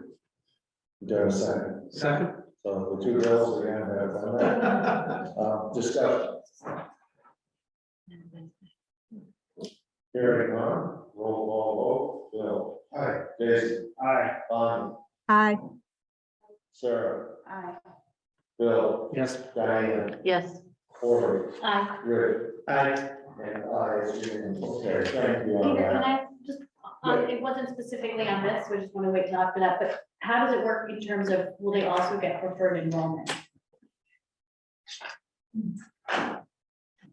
Done a second. Second? So the two bills are gonna have on that. Discussion. Hearing none, roll call vote, Bill. Aye. Jason. Aye. Bonnie. Aye. Sarah. Aye. Bill. Yes. Diane. Yes. Cory. Aye. Rick. Aye. And I, it's unanimous. Okay, thank you on Peter, can that. I just, it wasn't specifically on this, so I just want to wait till after that, but how does it work in terms of, will they also get preferred enrollment?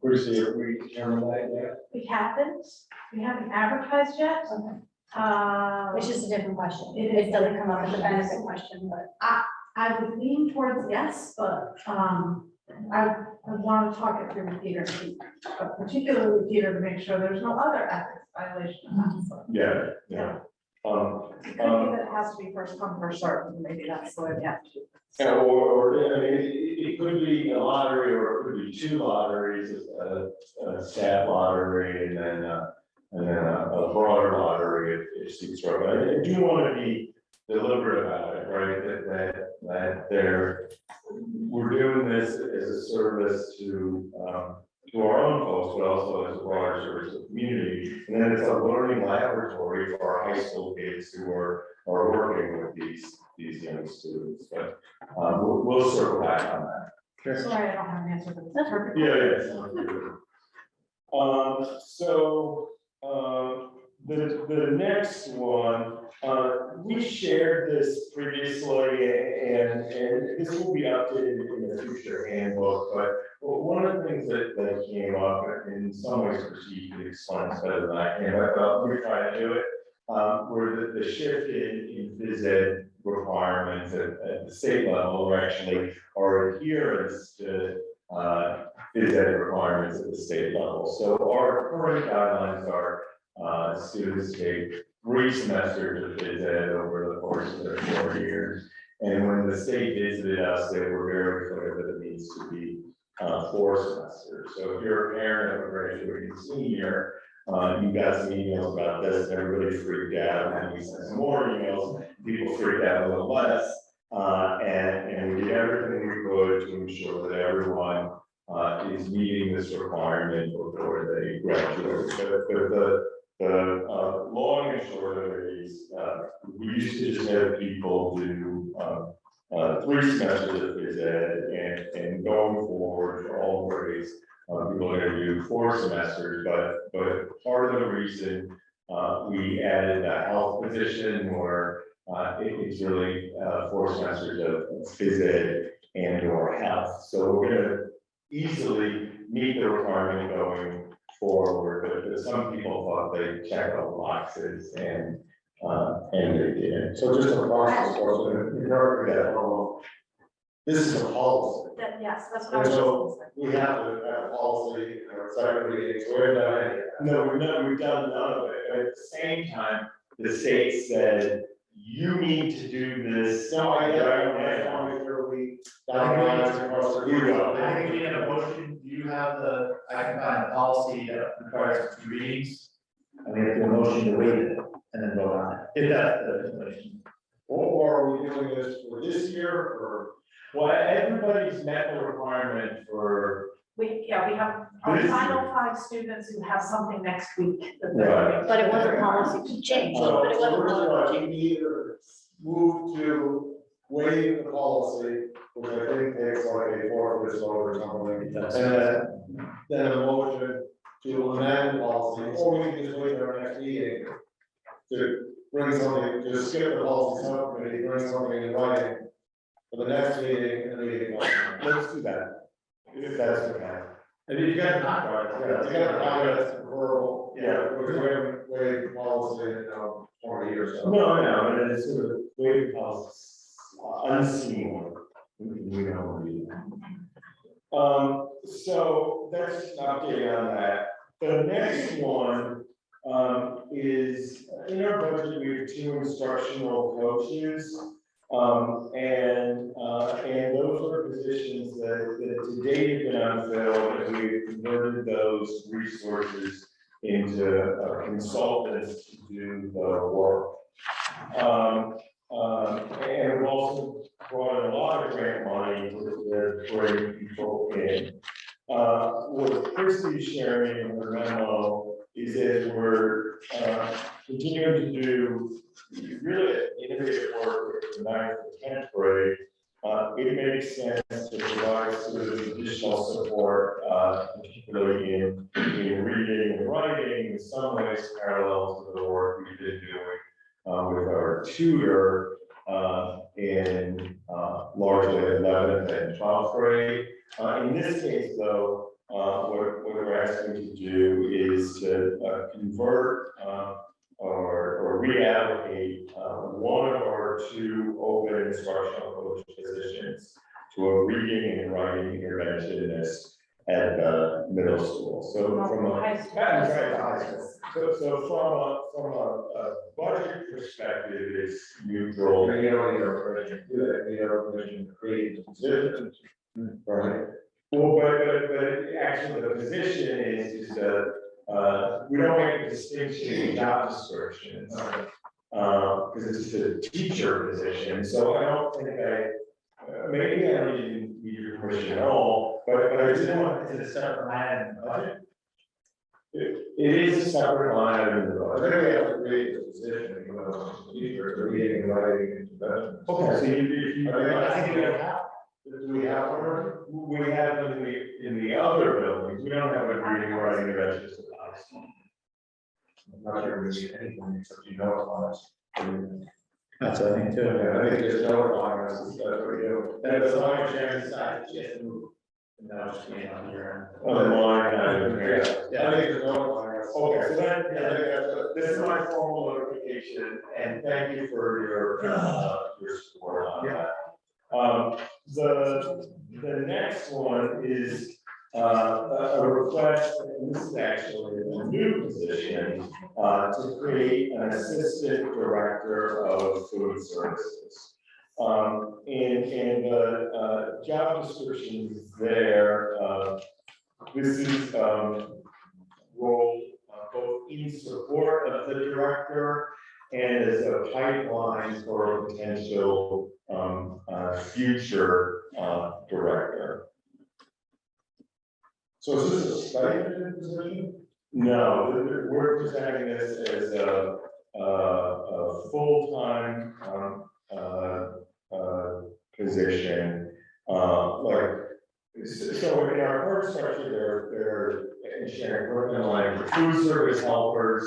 Appreciate we determined that yet. We haven't advertised yet. Which is a different question. It doesn't come up as a benefit question, but. I would lean towards yes, but, I want to talk it through with Peter, but particularly with Peter to make sure there's no other ethics violation. So Yeah, yeah. it could be that it has to be first come, first served, and maybe that's the way we have to. Yeah, or, I mean, it could be a lottery, or it could be two lotteries, a staff lottery, and then a broader lottery if seats are open. I do want to be deliberate about it, right, that we're doing this as a service to our own folks, but also as a broader service to the community. And then it's a learning laboratory for our high school kids who are working with these young students, but we'll circle back on that. Sorry, I don't have an answer, but that's perfect. Yeah. So, the next one, we shared this previously, and this will be updated in the future handbook, but one of the things that came up, in some ways, Steve explains better than I can, but we're trying to do it, where the shift in phys ed requirements at the state level are actually our adherence to phys ed requirements at the state level. So our current guidelines are students take 3 semesters of phys ed over the course of their 4 years. And when the state visited us, they were very clear that it needs to be 4 semesters. So if you're a parent of a graduating senior, you got some emails about this, everybody freaked out, and we sent some more emails, people freaked out a little less. And we did everything we could to ensure that everyone is meeting this requirement before they graduate. But the long and short of it is, we used to just have people do 3 semesters of phys ed, and going forward for all grades, people are gonna do 4 semesters, but part of the reason we added a health position where it's really 4 semesters of phys ed and or health. So we're gonna easily meet the requirement going forward, but some people thought they checked all the boxes and they didn't. So just a process, question, this is a policy. Yes, that's what I And was so just. we have to have a policy, second reading, so we're done any of that. No, we've done none of it, but at the same time, the state said, you need to do this. So I get right it, I now. want to make sure we document across the. You go. I think we need a motion, do you have I can find a policy that requires 2 readings? And we have to do a motion to waive it and then vote on it, if that's the information. Or are we doing this for this year, or? Well, everybody's met the requirement for. We have our This- final 5 students who have something next week. Right. But it was a policy to change, So, but it wasn't. we either move to waive the policy, which I think takes like a 4 or or something. And then a motion to amend the policy, or we can just wait till our next meeting to bring something, to skip the policy subcommittee, bring something in writing for the next meeting and the meeting. Let's do that, if that's okay. And you got to knock on it, yeah, you got to knock it as rural, Yeah. because we haven't waived policy in, 20 years. So. No, and it's sort of way unseen. We don't read. So that's an update on that. The next one is in our budget, we have 2 instructional coaches. And those are positions that to date have been unfilled, and we've converted those resources into consultants to do the work. And we've also brought in a lot of grant money to bring people in. What Christie's sharing in her memo is that we're continuing to do really innovative work with the 9th and 10th grade. It makes sense to provide sort of additional support, particularly in reading and writing, in some ways parallel to the work we've been doing with our tutor in largely 11th and 12th grade. In this case, though, what we're asking to do is to convert or reallocate one of our 2 open instructional coach positions to a reading and writing interventionist at the middle school. So from a high school. So from a budget perspective, it's neutral. You don't need a permission to do that. You don't need a permission to create the position. Right. Well, but actually the position is we don't make a distinction in job descriptions. Because it's a teacher position, so I don't think maybe I don't even need your permission at all, but I do want Is it a separate line in the budget? it is a separate line item in the budget. I think we have to create the position, you know, teacher, the reading and writing intervention. Okay, so I think we have. Do we have one? We have them in the other buildings. We don't have a reading or writing interventionist at the high school. I'm not sure we need anything except you know it on us. That's I think too. Yeah, I think there's no requirement, that's what we do. And as long as Sharon decides, she has to move. And then I'll just be on here. Oh, the line, yeah, I think there's no requirement. Okay, so then, yeah, this is my formal notification, and thank you for your support on that. The next one is a request, and this is actually a new position, to create an assistant director of food services. And the job description is there. This is role both in support of the director and as a pipeline for a potential future director. So is this a stipend position? No, we're presenting this as a full-time position. So in our current structure, they're sharing work in the line for food service helpers,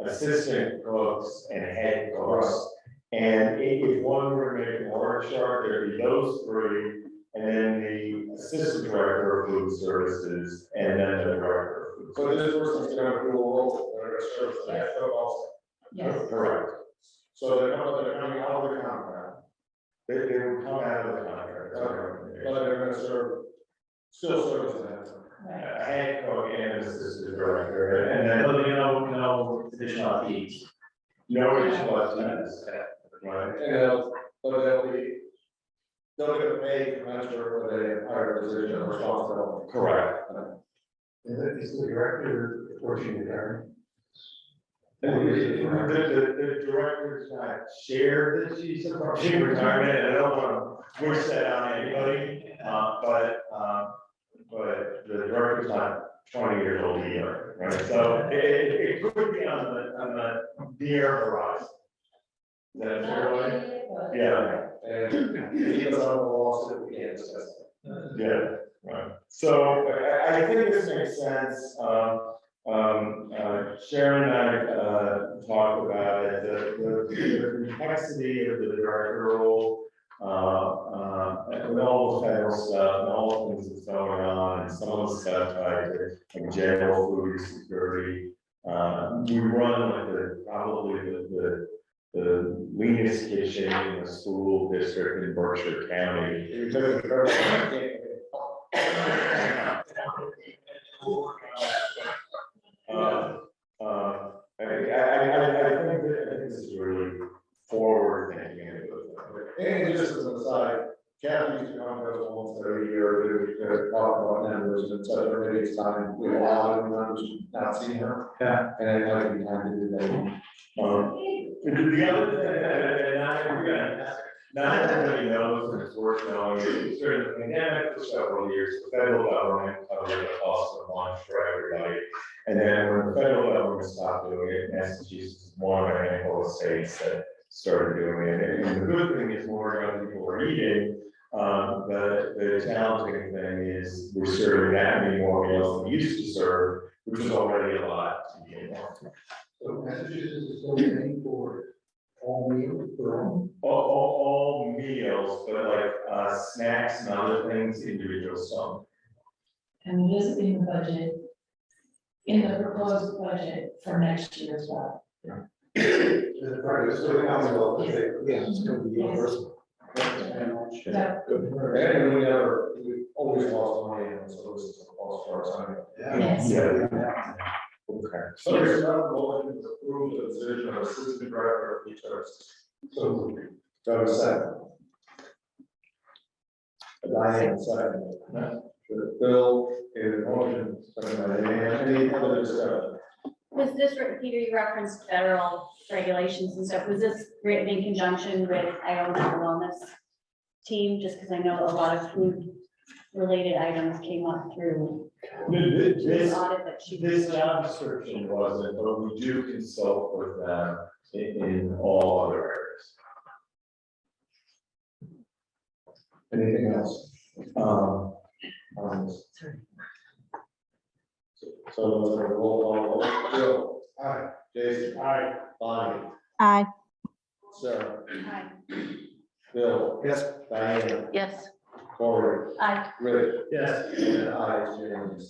assistant cooks, and head cooks. And if one were to make an org chart, there'd be those 3, and then the assistant director of food services, and then the director of food. So this person's going to do a role, they're going to serve that also. Yes. Correct. So they're coming out of the contract. They would come out of the contract. But they're going to still serve as a head cook and assistant director, and then No additional fees. no additional fees. Right. And they'll get paid commensurate with a higher position of responsibility. Correct. Is the director reporting to Karen? The director's not shared that she's approaching retirement, and I don't want to push that on anybody, but the director's not 20 years old either, right? So it could be on the near horizon. Is that fair way? Yeah. And because on the lawsuit, we can't discuss it. Yeah, right. So I think this makes sense. Sharon and I talked about it, the complexity of the director role, with all the federal stuff and all the things that's going on, and some of the stuff tied to like general food security. We run like probably the leanest kitchen in the school district in Berkshire County. I think this is really forward thinking. And aside, Kathy used to come to us once every year to talk about numbers and such, every day's time, we have a lot of numbers, not seen her. Yeah. And it might be time to do that. The other thing, not everybody knows, and it's worth knowing, is during the pandemic for several years, the federal government covered the cost of lunch for everybody. And then when the federal government stopped doing it, Massachusetts is one of a handful of states that started doing it. And the good thing is more young people are eating. The challenging thing is we're serving that many more meals than we used to serve, which is already a lot to begin with. So Massachusetts is still paying for all meals for all. All meals, but like snacks and other things, individual some. And it is in the budget, in the proposed budget for next year as well. Right, it's still counting well, yeah, it's gonna be universal. Yeah. And we always lost money, and so this is a cost for our time. Yes. Yeah. Okay. So there's another motion to approve the position of assistant director of HR. So, do I have a second? Diane, second. Bill, is motion, second by Diane, any other discussion? Was this, Peter, you referenced federal regulations and stuff, was this written in conjunction with Iowa Wellness team? Just because I know a lot of food related items came up through this audit that she. This job description wasn't, but we do consult with them in all other areas. Anything else? So let's have a roll call. Bill. Aye. Jason. Aye. Bonnie. Aye. Sarah. Aye. Bill. Yes. Diane. Yes. Corey. Aye. Rick. Yes. And I, it's unanimous.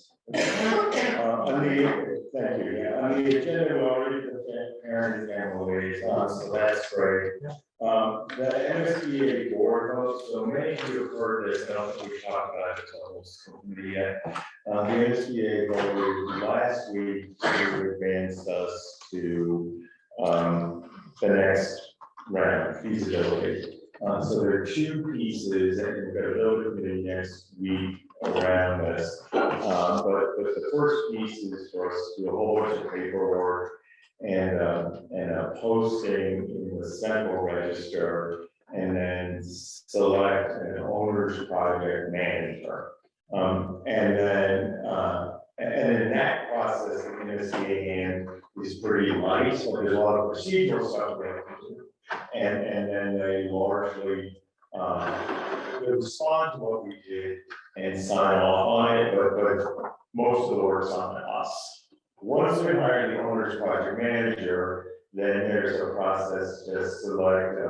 Thank you, yeah, on the agenda, we already did the parent and family liaison, so that's great. The MSBA board vote, so many of you have heard this, I don't think we talked about it almost yet. The MSBA voted last week to advance us to, the next round of feasibility. So there are two pieces, and we've got a building committee next week around this. But the first piece is for us to do a whole bunch of paperwork and a posting in the central register, and then select an owner's project manager. And then that process in the MSBA hand is pretty light, so there's a lot of procedural stuff we have to do. And then they largely they respond to what we did and sign off on it, but most of the work's on us. Once we hire the owner's project manager, then there's a process to select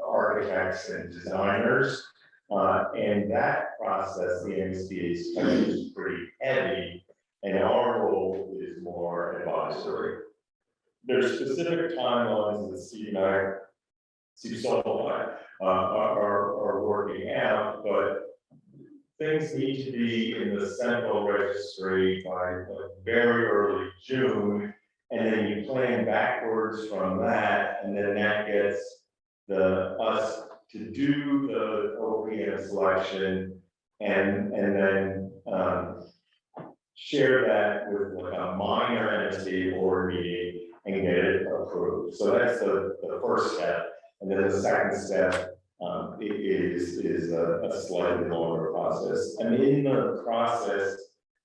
architects and designers. And that process, the MSBA's is pretty heavy, and our role is more advisory. There's specific timelines that Steve Sullivan are working out, but things need to be in the central registry by very early June, and then you plan backwards from that, and then that gets us to do the OPM selection, and then share that with like a minor MSBA board meeting and get it approved. So that's the first step. And then the second step is a slightly longer process. And in the process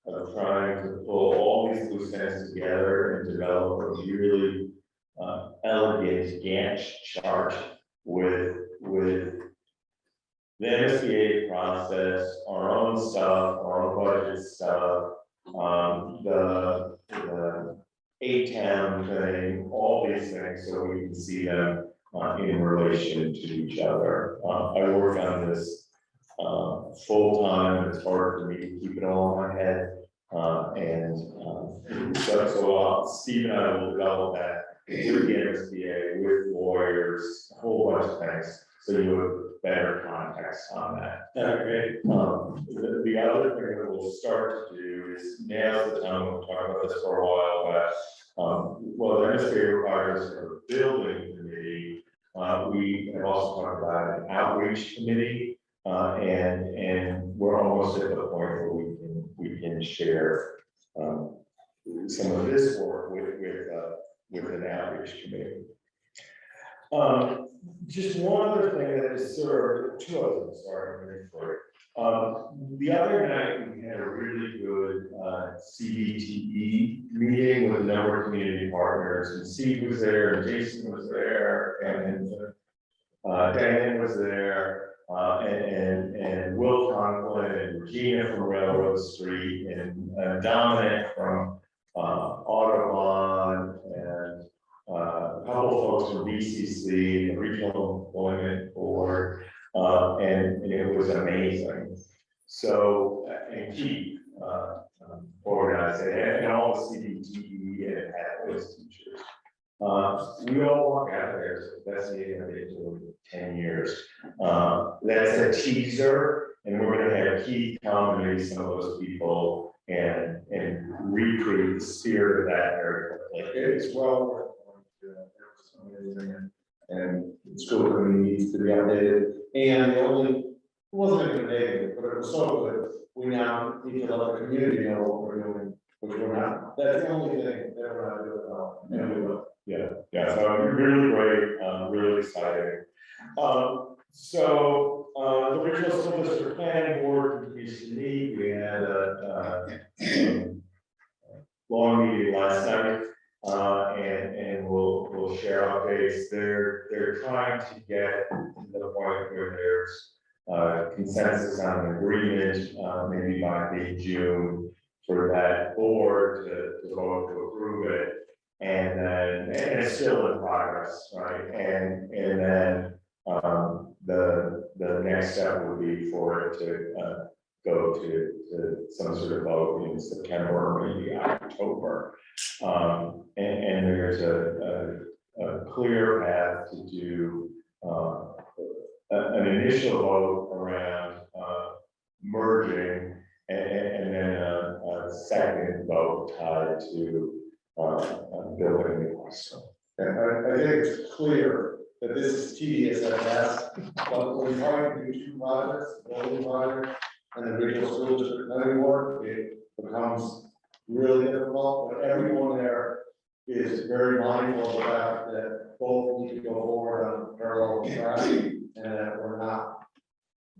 of trying to pull all these loose ends together and develop a really elegant Gantt chart with the MSBA process, our own stuff, our own budget stuff, the ATEM thing, all these things, so we can see them in relation to each other. I work on this full-time, and it's hard for me to keep it all in my head. So Steve and I will develop that with the MSBA, with lawyers, a whole bunch of things, so you have better context on that. Okay. The other thing that we'll start to do is, now's the time, we'll talk about this for a while, but well, the MSBA requires a building committee. We we have also talked about an outreach committee, and we're almost at the point where we can share some of this work with an outreach committee. Just one other thing that is sort of two of them, sorry, the other night we had a really good CBTE meeting with a number of community partners, and Steve was there, and Jason was there, and Diane was there, and Will Conklin, and Regina from Railroad Street, and Dominic from Audubon, and a couple of folks from BCC, the Regional Employment Board, and it was amazing. So, and Keith organized it, and all the CBTE and those teachers. We all walk out there, so that's the end of it for 10 years. That's a teaser, and we're gonna have Keith come and maybe some of those people and recreate the spirit of that very quickly. It's well worth going to, and the school committee needs to be updated. And the only, it wasn't even negative, but it was so good, we now need to let the community know what we're doing, which we're not. That's the only thing that we're not doing well, and we will. Yeah, so really great, really exciting. So the Regional School District Planning Board continues to meet. We had a long meeting last night, and we'll share updates. They're trying to get to the point where there's consensus on an agreement, maybe by mid-June, for that board to vote to approve it. And then, and it's still in progress, right? And then the next step would be for it to go to some sort of vote in September or maybe October. And there's a clear path to do an initial vote around merging, and then a second vote tied to building the hospital. And I think it's clear that this is tedious at best, but when we're trying to do two projects, building project and the regional school district planning board, it becomes really difficult, but everyone there is very mindful of the fact that both need to go forward on parallel track, and that we're not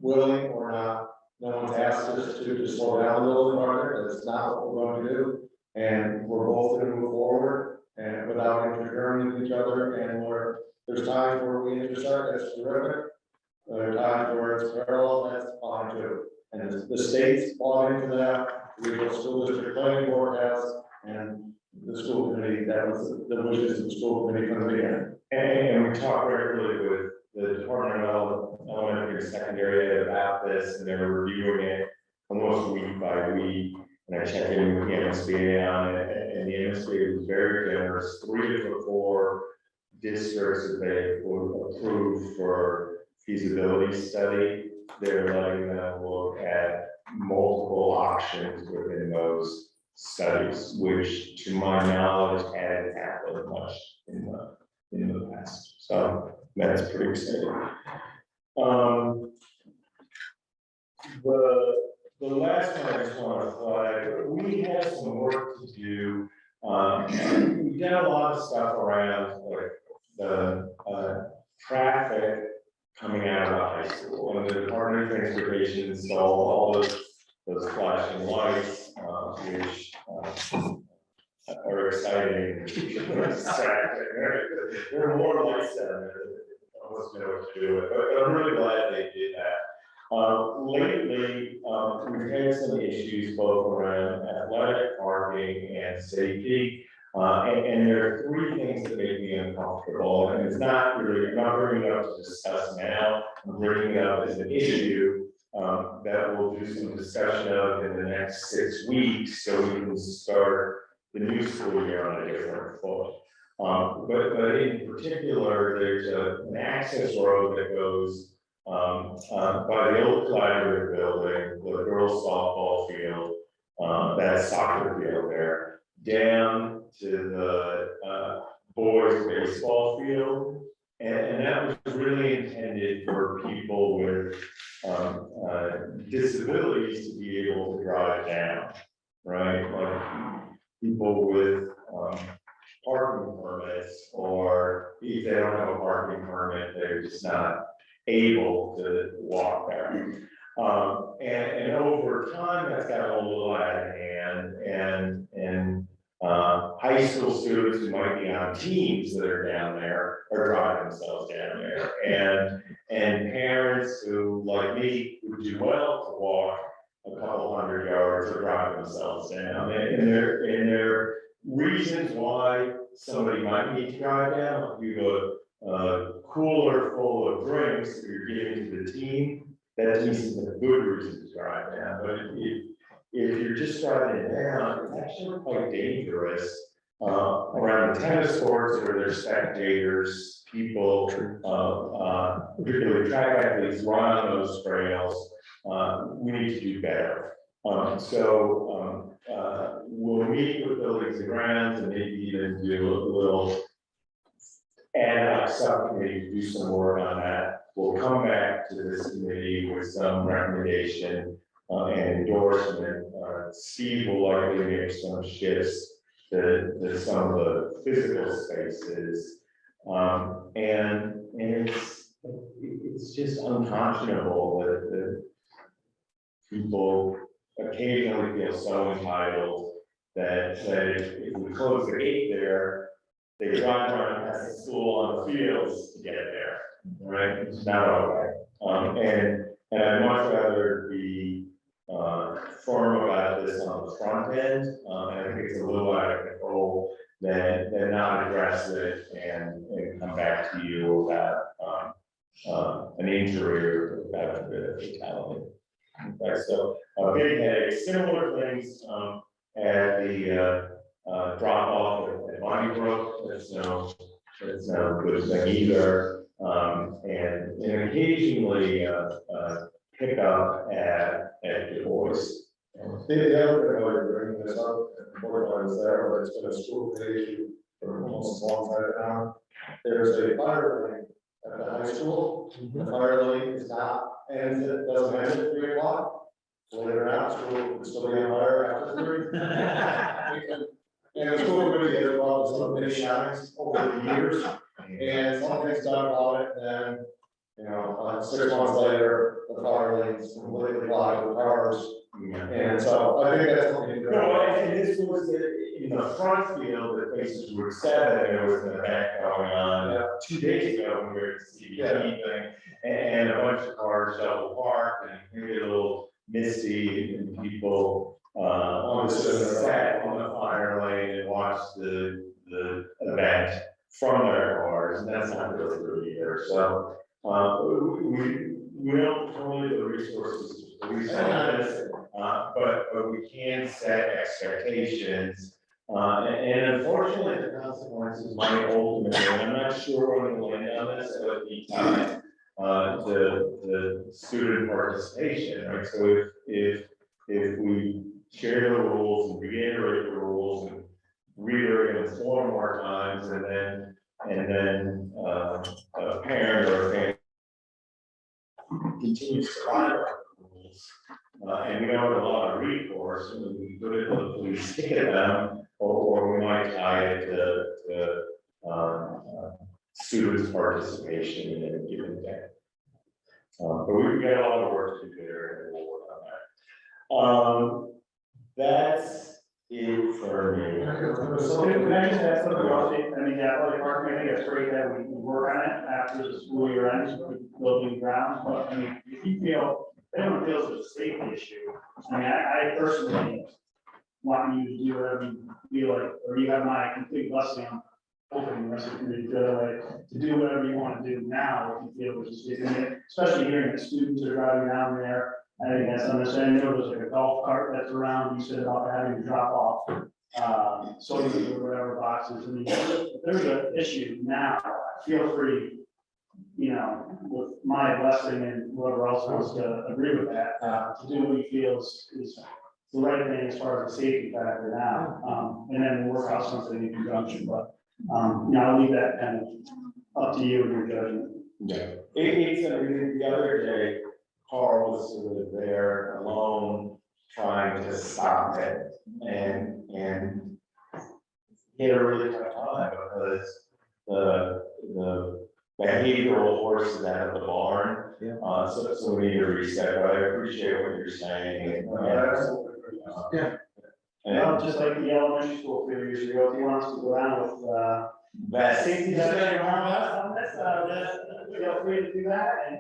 willing or not, no one's asked us to slow down the building project. That's not what we're going to do. And we're both going to move forward and without interfering with each other. And there's times where we intersect, that's terrific. There are times where it's parallel, that's fine too. And the state's bought into that, the regional school district planning board has, and the school committee, that was the wishes of the school committee from the beginning. And we talked regularly with the Department of Elementary and Secondary about this, and they're reviewing it almost week by week. And I checked in with the MSBA on it, and the MSBA was very generous. 3 of the 4 districts that they would approve for feasibility study, they're letting them look at multiple options within those studies, which to my knowledge hadn't happened much in the past. So that's pretty exciting. The last one I just want to flag, we have some work to do. We've done a lot of stuff around like the traffic coming out of the high school, and the Department of Transportation installed all those flashing lights, which are exciting. There are more lights down there. I almost know what to do with, but I'm really glad they did that. Lately, we've had some issues both around athletic parking and safety. And there are 3 things that make me uncomfortable, and it's not really, I'm not bringing it up to discuss now, I'm bringing it up as an issue that we'll do some discussion of in the next 6 weeks, so we can start the new school year on a different foot. But in particular, there's an access road that goes by the old collaborative building, the girls softball field, that soccer field there, down to the boys baseball field, and that that was really intended for people with disabilities to be able to drive down, right? Like people with parking permits, or if they don't have a parking permit, they're just not able to walk there. And over time, that's got a little out of hand, and high school students who might be on teams that are down there are driving themselves down there. And parents who, like me, would do well to walk a couple hundred yards or drive themselves down. And there are reasons why somebody might need to drive down. If you go a cooler full of drinks that you're giving to the team, that is a good reason to drive down. But if you're just driving down, it's actually quite dangerous. Around the tennis courts where there's spectators, people, particularly track athletes, run on those trails. We need to do better. We'll meet with buildings and grounds and maybe even do a little ad hoc subcommittee to do some work on that. We'll come back to this committee with some recommendation and endorsement. Steve will likely make some shifts to some of the physical spaces. And it's just unconscionable that people occasionally feel so entitled that if we close the gate there, they drive around past the school on the fields to get there, right? It's not okay. And I'd much rather be firm about this on the front end, and I think it's a little out of control than not address it and come back to you about an injury or about a fatality. Okay, so a big headache, similar things at the drop off at Donnybrook. That's no good thing either. And occasionally pick up at Du Bois. The other thing I would bring this up, and the board was there, but it's been a school issue for almost a long time now. There's a fire lane at the high school. The fire lane is not, and it doesn't end at 3 o'clock. Believe it or not, school will still be on fire after 3. And the school committee has involved in some many shinings over the years, and something's done about it, and, 6 months later, the fire lane's completely blocked with cars. And so I think that's something. No, and this was in the front field that faces Route 7, there was an event going on 2 days ago when we were at the CBD thing, and a bunch of cars double parked, and it got a little misty, and people sat on the fire lane and watched the event from their cars, and that's not really good either. So we don't totally have the resources to police all this, but we can set expectations. And unfortunately, the consequences might ultimately, and I'm not sure when we'll land on this, but be tied to student participation, right? So if we share the rules and reiterate the rules and reiterate them 4 more times, and then a parent or a family continues to violate the rules, and we don't have a lot of recourse, and we put it to the police, ticket them, or we might tie it to students' participation in a given day. But we've got a lot of work to do there, and we'll work on that. That's it for me. Can I just ask something about it? I mean, athletic parking, I think it's great that we work on it after the school year ends, building grounds, but I mean, if anyone feels it's a safety issue, I mean, I personally want you to do whatever you feel like, or you have my complete blessing on hoping the rest of the community to do whatever you want to do now, if you feel it's just, especially hearing that students are driving down there. I think that's understandable. There's like a golf cart that's around, you said about having to drop off sodas or whatever boxes. I mean, if there's an issue now, feel free, with my blessing and whoever else wants to agree with that, to do what you feel is the right thing as far as the safety factor now. And then we'll work out something in conjunction, but I'll leave that kind of up to you and your judgment. Yeah, the other day, Carl was sort of there alone, trying to stop it, and he had a really tough time because the behavioral horse is out of the barn. Yeah. So we need to reset, but I appreciate what you're saying. Yeah. Well, just like the elementary school 3 years ago, if you want us to go around with, That's. safety vest around us, feel free to do that, and,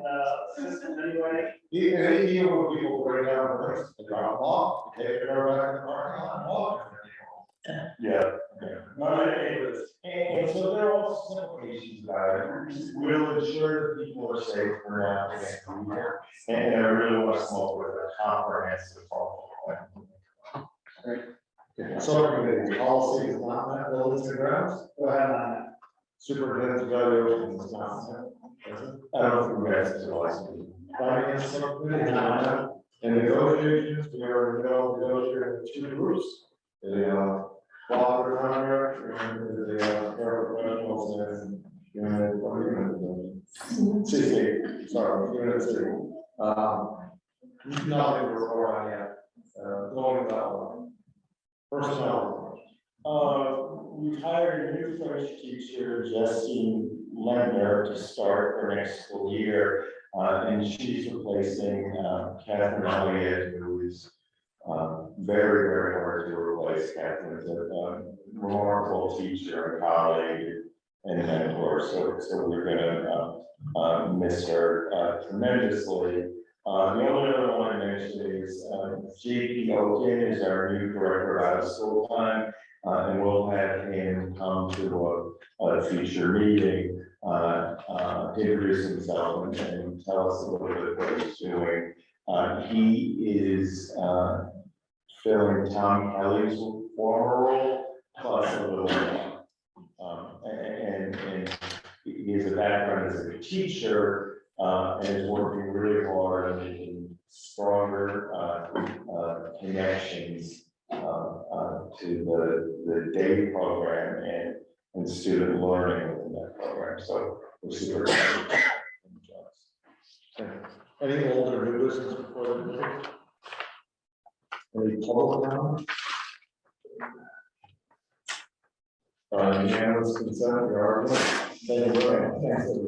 assist in any way. Even when people bring down first, they drop them off, take it over back in the parking lot, and walk. Yeah. And so there are also simplifications about it. We'll ensure that people are safe for now and through here. And I really want to come up with a comprehensive plan. So, the policy is not met, buildings and grounds, Go ahead on that. superintendent's evaluation is not met. I don't know if we guys are listening. Finance subcommittee, not met. And negotiations, we are negotiating with 2 groups. The, law contract, and the, paraprofessionals and, what are you gonna do? Sorry, unit C. Nothing to report on yet, going well. Personnel. We've hired a new French teacher, Justine Lender, to start for next school year. And she's replacing, Catherine Elliott, who is, very, very hard to replace. Catherine's a remarkable teacher and colleague and mentor, so we're gonna, miss her, tremendously. The only other one I mentioned is, J.P. Oken is our new director of out of school time. And we'll have him come to a future meeting, introduce himself and tell us a little bit what he's doing. He is, filling Tom Kelly's former role, plus a little more. And he has a background as a teacher, and is working really hard on making stronger, connections, to the day program and student learning within that program, so we're super excited. Any older new business before the meeting? Any public comment? Unanimous consent, we are. Thank you very much.